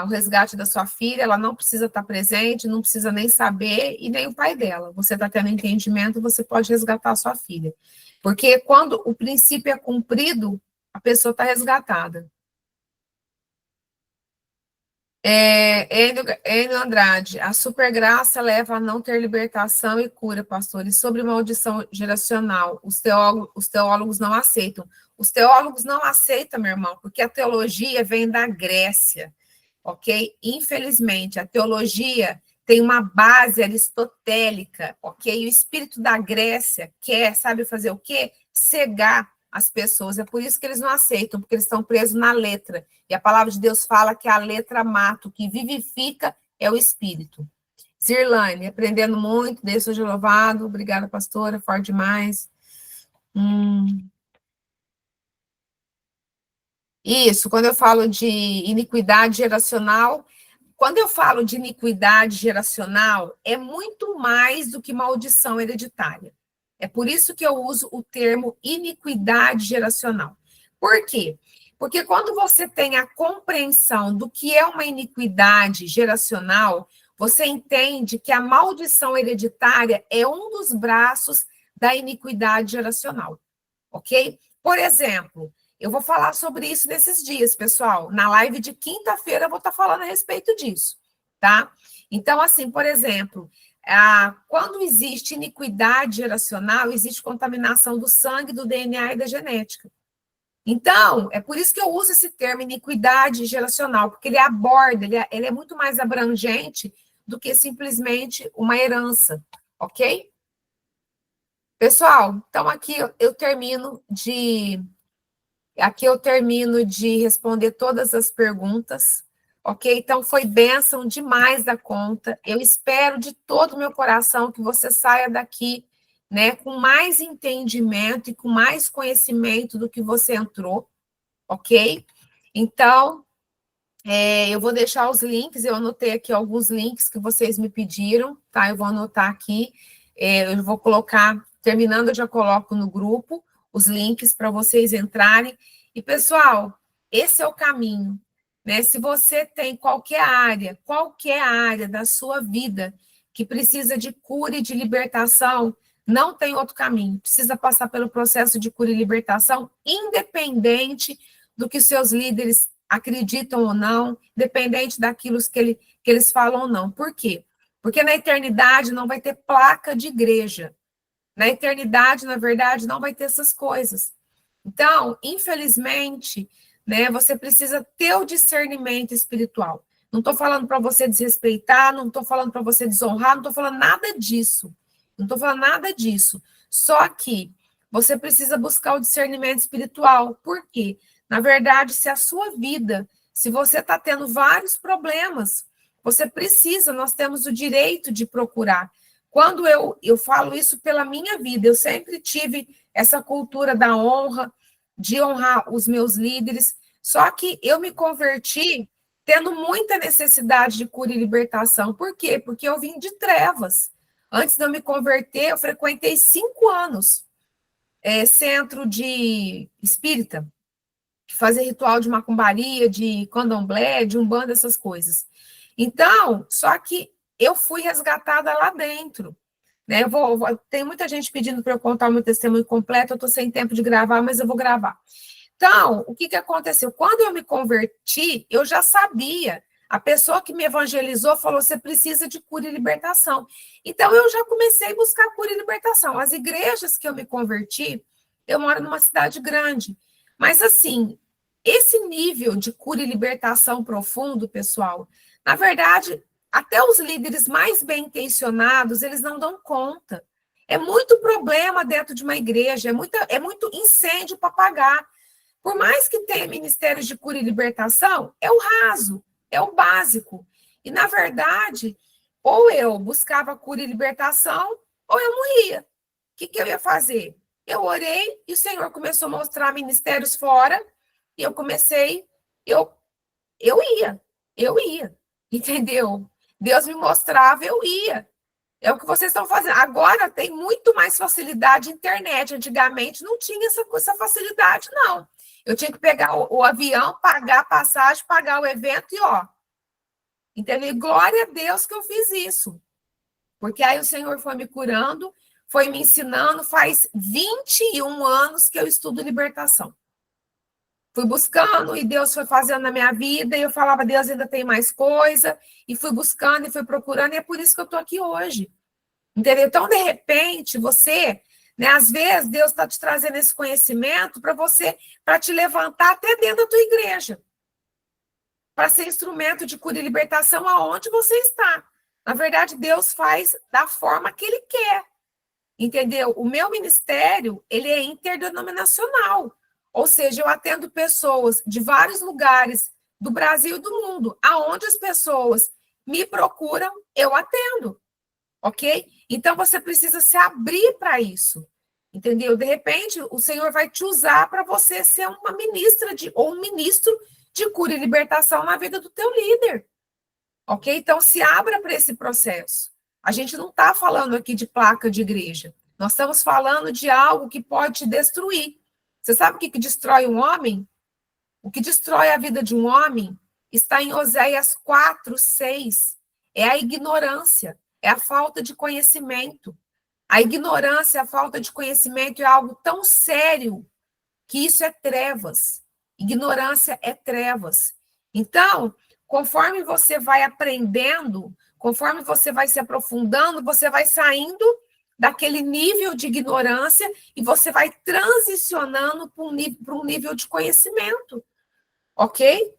o resgate da sua filha, ela não precisa estar presente, não precisa nem saber, e nem o pai dela. Você está tendo entendimento, você pode resgatar a sua filha. Porque quando o princípio é cumprido, a pessoa está resgatada. Enio Andrade, a supergraça leva a não ter libertação e cura, pastor. E sobre maldição geracional, os teólogos não aceitam. Os teólogos não aceitam, meu irmão, porque a teologia vem da Grécia, ok? Infelizmente, a teologia tem uma base aristotélica, ok? E o espírito da Grécia quer, sabe fazer o quê? Cegar as pessoas. É por isso que eles não aceitam, porque eles estão presos na letra. E a palavra de Deus fala que a letra mata, o que vivifica é o espírito. Zirlane, aprendendo muito, Deus seja louvado. Obrigada, pastora, forte demais. Isso, quando eu falo de iniquidade geracional, quando eu falo de iniquidade geracional, é muito mais do que maldição hereditária. É por isso que eu uso o termo iniquidade geracional. Por quê? Porque quando você tem a compreensão do que é uma iniquidade geracional, você entende que a maldição hereditária é um dos braços da iniquidade geracional, ok? Por exemplo, eu vou falar sobre isso nesses dias, pessoal. Na live de quinta-feira eu vou estar falando a respeito disso, tá? Então, assim, por exemplo, quando existe iniquidade geracional, existe contaminação do sangue, do DNA e da genética. Então, é por isso que eu uso esse termo iniquidade geracional, porque ele aborda, ele é muito mais abrangente do que simplesmente uma herança, ok? Pessoal, então aqui eu termino de responder todas as perguntas, ok? Então, foi bênção demais da conta. Eu espero de todo o meu coração que você saia daqui, né, com mais entendimento e com mais conhecimento do que você entrou, ok? Então, Eu vou deixar os links, eu anotei aqui alguns links que vocês me pediram, tá? Eu vou anotar aqui, eu vou colocar, terminando eu já coloco no grupo os links para vocês entrarem. E, pessoal, esse é o caminho, né? Se você tem qualquer área da sua vida que precisa de cura e de libertação, não tem outro caminho. Precisa passar pelo processo de cura e libertação, independente do que seus líderes acreditam ou não, dependente daquilo que eles falam ou não. Por quê? Porque na eternidade não vai ter placa de igreja. Na eternidade, na verdade, não vai ter essas coisas. Então, infelizmente, né, você precisa ter o discernimento espiritual. Não estou falando para você desrespeitar, não estou falando para você desonrar, não estou falando nada disso. Não estou falando nada disso. Só que você precisa buscar o discernimento espiritual. Por quê? Na verdade, se a sua vida, se você está tendo vários problemas, você precisa, nós temos o direito de procurar. Quando eu falo isso pela minha vida, eu sempre tive essa cultura da honra, de honrar os meus líderes, só que eu me converti tendo muita necessidade de cura e libertação. Por quê? Porque eu vim de trevas. Antes de eu me converter, eu frequentei 5 anos centro de espírita, que fazia ritual de macumbaria, de candomblé, de umbanda, essas coisas. Então, só que eu fui resgatada lá dentro. Né? Tem muita gente pedindo para eu contar o meu testemunho completo, eu estou sem tempo de gravar, mas eu vou gravar. Então, o que aconteceu? Quando eu me converti, eu já sabia. A pessoa que me evangelizou falou, você precisa de cura e libertação. Então, eu já comecei a buscar cura e libertação. As igrejas que eu me converti, eu moro numa cidade grande. Mas, assim, esse nível de cura e libertação profundo, pessoal, na verdade, até os líderes mais bem intencionados, eles não dão conta. É muito problema dentro de uma igreja, é muito incêndio para apagar. Por mais que tenha ministérios de cura e libertação, é o raso, é o básico. E, na verdade, ou eu buscava cura e libertação, ou eu morria. O que eu ia fazer? Eu orei e o Senhor começou a mostrar ministérios fora, e eu comecei, eu ia, entendeu? Deus me mostrava, eu ia. É o que vocês estão fazendo. Agora tem muito mais facilidade na internet. Antigamente não tinha essa facilidade, não. Eu tinha que pegar o avião, pagar a passagem, pagar o evento e ó. Entendeu? E glória a Deus que eu fiz isso. Porque aí o Senhor foi me curando, foi me ensinando. Faz 21 anos que eu estudo libertação. Fui buscando e Deus foi fazendo na minha vida, e eu falava, Deus ainda tem mais coisa, e fui buscando e fui procurando, e é por isso que eu estou aqui hoje. Entendeu? Então, de repente, você, né, às vezes, Deus está te trazendo esse conhecimento para te levantar até dentro da tua igreja, para ser instrumento de cura e libertação aonde você está. Na verdade, Deus faz da forma que Ele quer. Entendeu? O meu ministério, ele é interdenominacional. Ou seja, eu atendo pessoas de vários lugares do Brasil e do mundo. Aonde as pessoas me procuram, eu atendo. Ok? Então, você precisa se abrir para isso. Entendeu? De repente, o Senhor vai te usar para você ser uma ministra ou um ministro de cura e libertação na vida do teu líder. Ok? Então, se abra para esse processo. A gente não está falando aqui de placa de igreja. Nós estamos falando de algo que pode te destruir. Você sabe o que destrói um homem? O que destrói a vida de um homem está em Oséias 4:6. É a ignorância, é a falta de conhecimento. A ignorância, a falta de conhecimento é algo tão sério que isso é trevas. Ignorância é trevas. Então, conforme você vai aprendendo, conforme você vai se aprofundando, você vai saindo daquele nível de ignorância e você vai transicionando para um nível de conhecimento, ok?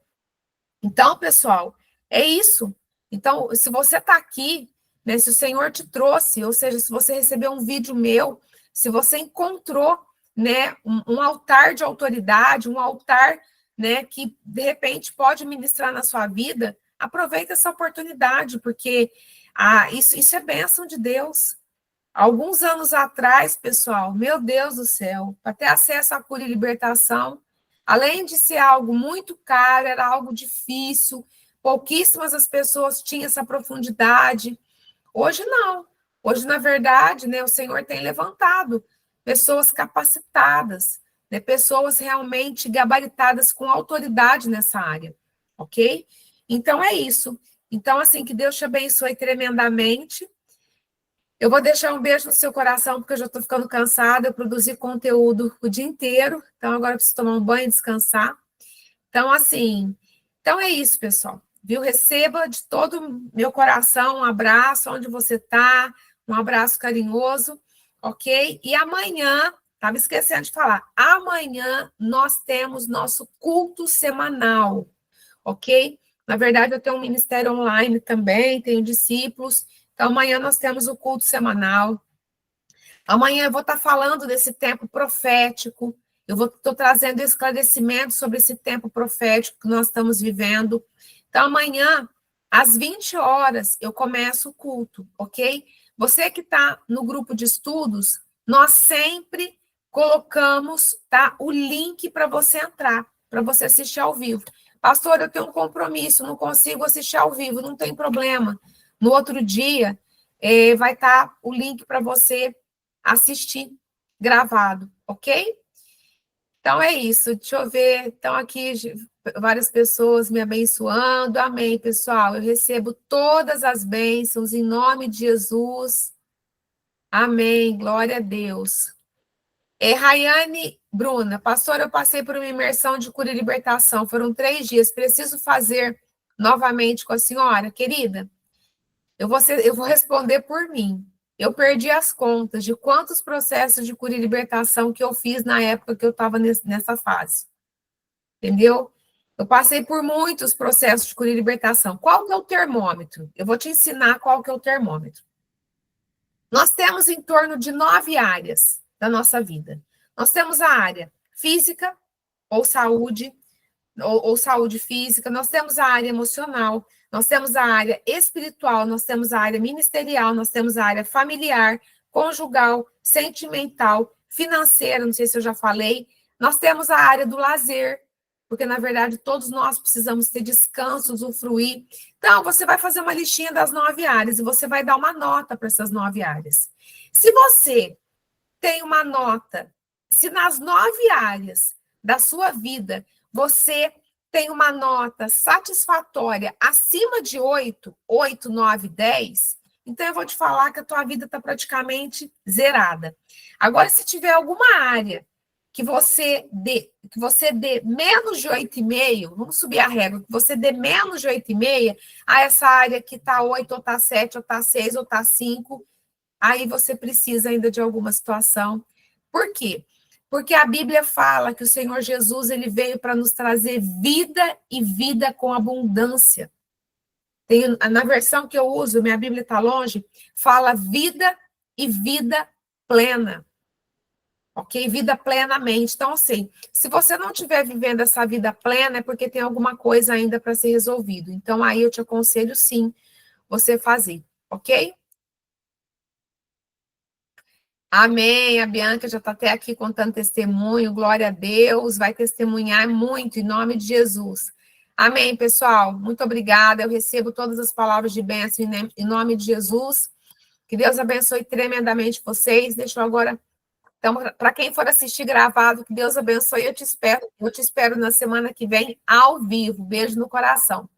Então, pessoal, é isso. Então, se você está aqui, né, se o Senhor te trouxe, ou seja, se você recebeu um vídeo meu, se você encontrou, né, um altar de autoridade, um altar, né, que de repente pode ministrar na sua vida, aproveita essa oportunidade, porque isso é bênção de Deus. Alguns anos atrás, pessoal, meu Deus do céu, para ter acesso à cura e libertação, Além de ser algo muito caro, era algo difícil, pouquíssimas as pessoas tinham essa profundidade. Hoje não. Hoje, na verdade, né, o Senhor tem levantado pessoas capacitadas, né, pessoas realmente gabaritadas com autoridade nessa área, ok? Então, é isso. Então, assim, que Deus te abençoe tremendamente. Eu vou deixar um beijo no seu coração, porque eu já estou ficando cansada, eu produzi conteúdo o dia inteiro, então agora eu preciso tomar um banho e descansar. Então, assim, então é isso, pessoal. Viu? Receba de todo o meu coração um abraço onde você está, um abraço carinhoso, ok? E amanhã, estava esquecendo de falar, amanhã nós temos nosso culto semanal, ok? Na verdade, eu tenho um ministério online também, tenho discípulos, então amanhã nós temos o culto semanal. Amanhã eu vou estar falando desse tempo profético, estou trazendo esclarecimento sobre esse tempo profético que nós estamos vivendo. Então, amanhã, às 20 horas, eu começo o culto, ok? Você que está no grupo de estudos, nós sempre colocamos, tá, o link para você entrar, para você assistir ao vivo. Pastor, eu tenho um compromisso, não consigo assistir ao vivo, não tem problema. No outro dia, vai estar o link para você assistir gravado, ok? Então é isso, deixa eu ver, estão aqui várias pessoas me abençoando, amém, pessoal, eu recebo todas as bênçãos em nome de Jesus, amém, glória a Deus. Rayane Bruna, pastor, eu passei por uma imersão de cura e libertação, foram 3 dias, preciso fazer novamente com a senhora, querida? Eu vou responder por mim. Eu perdi as contas de quantos processos de cura e libertação que eu fiz na época que eu estava nessa fase. Entendeu? Eu passei por muitos processos de cura e libertação. Qual que é o termômetro? Eu vou te ensinar qual que é o termômetro. Nós temos em torno de 9 áreas da nossa vida. Nós temos a área física, ou saúde física, nós temos a área emocional, nós temos a área espiritual, nós temos a área ministerial, nós temos a área familiar, conjugal, sentimental, financeira, não sei se eu já falei, nós temos a área do lazer, porque, na verdade, todos nós precisamos ter descanso, usufruir. Então, você vai fazer uma listinha das 9 áreas e você vai dar uma nota para essas 9 áreas. Se você tem uma nota, se nas 9 áreas da sua vida você tem uma nota satisfatória acima de 8, 9, 10, então eu vou te falar que a tua vida está praticamente zerada. Agora, se tiver alguma área que você dê menos de 8,5, vamos subir a régua, que você dê menos de 8,5, essa área que está 8, ou está 7, ou está 6, ou está 5, aí você precisa ainda de alguma situação. Por quê? Porque a Bíblia fala que o Senhor Jesus ele veio para nos trazer vida e vida com abundância. Na versão que eu uso, minha Bíblia está longe, fala vida e vida plena. Ok? Vida plenamente. Então, assim, se você não estiver vivendo essa vida plena, é porque tem alguma coisa ainda para ser resolvido. Então, aí eu te aconselho, sim, você fazer. Ok? Amém, a Bianca já está até aqui contando testemunho, glória a Deus, vai testemunhar muito em nome de Jesus. Amém, pessoal, muito obrigada, eu recebo todas as palavras de bênção em nome de Jesus, que Deus abençoe tremendamente vocês, deixa eu agora, então, para quem for assistir gravado, que Deus abençoe, eu te espero na semana que vem, ao vivo, beijo no coração.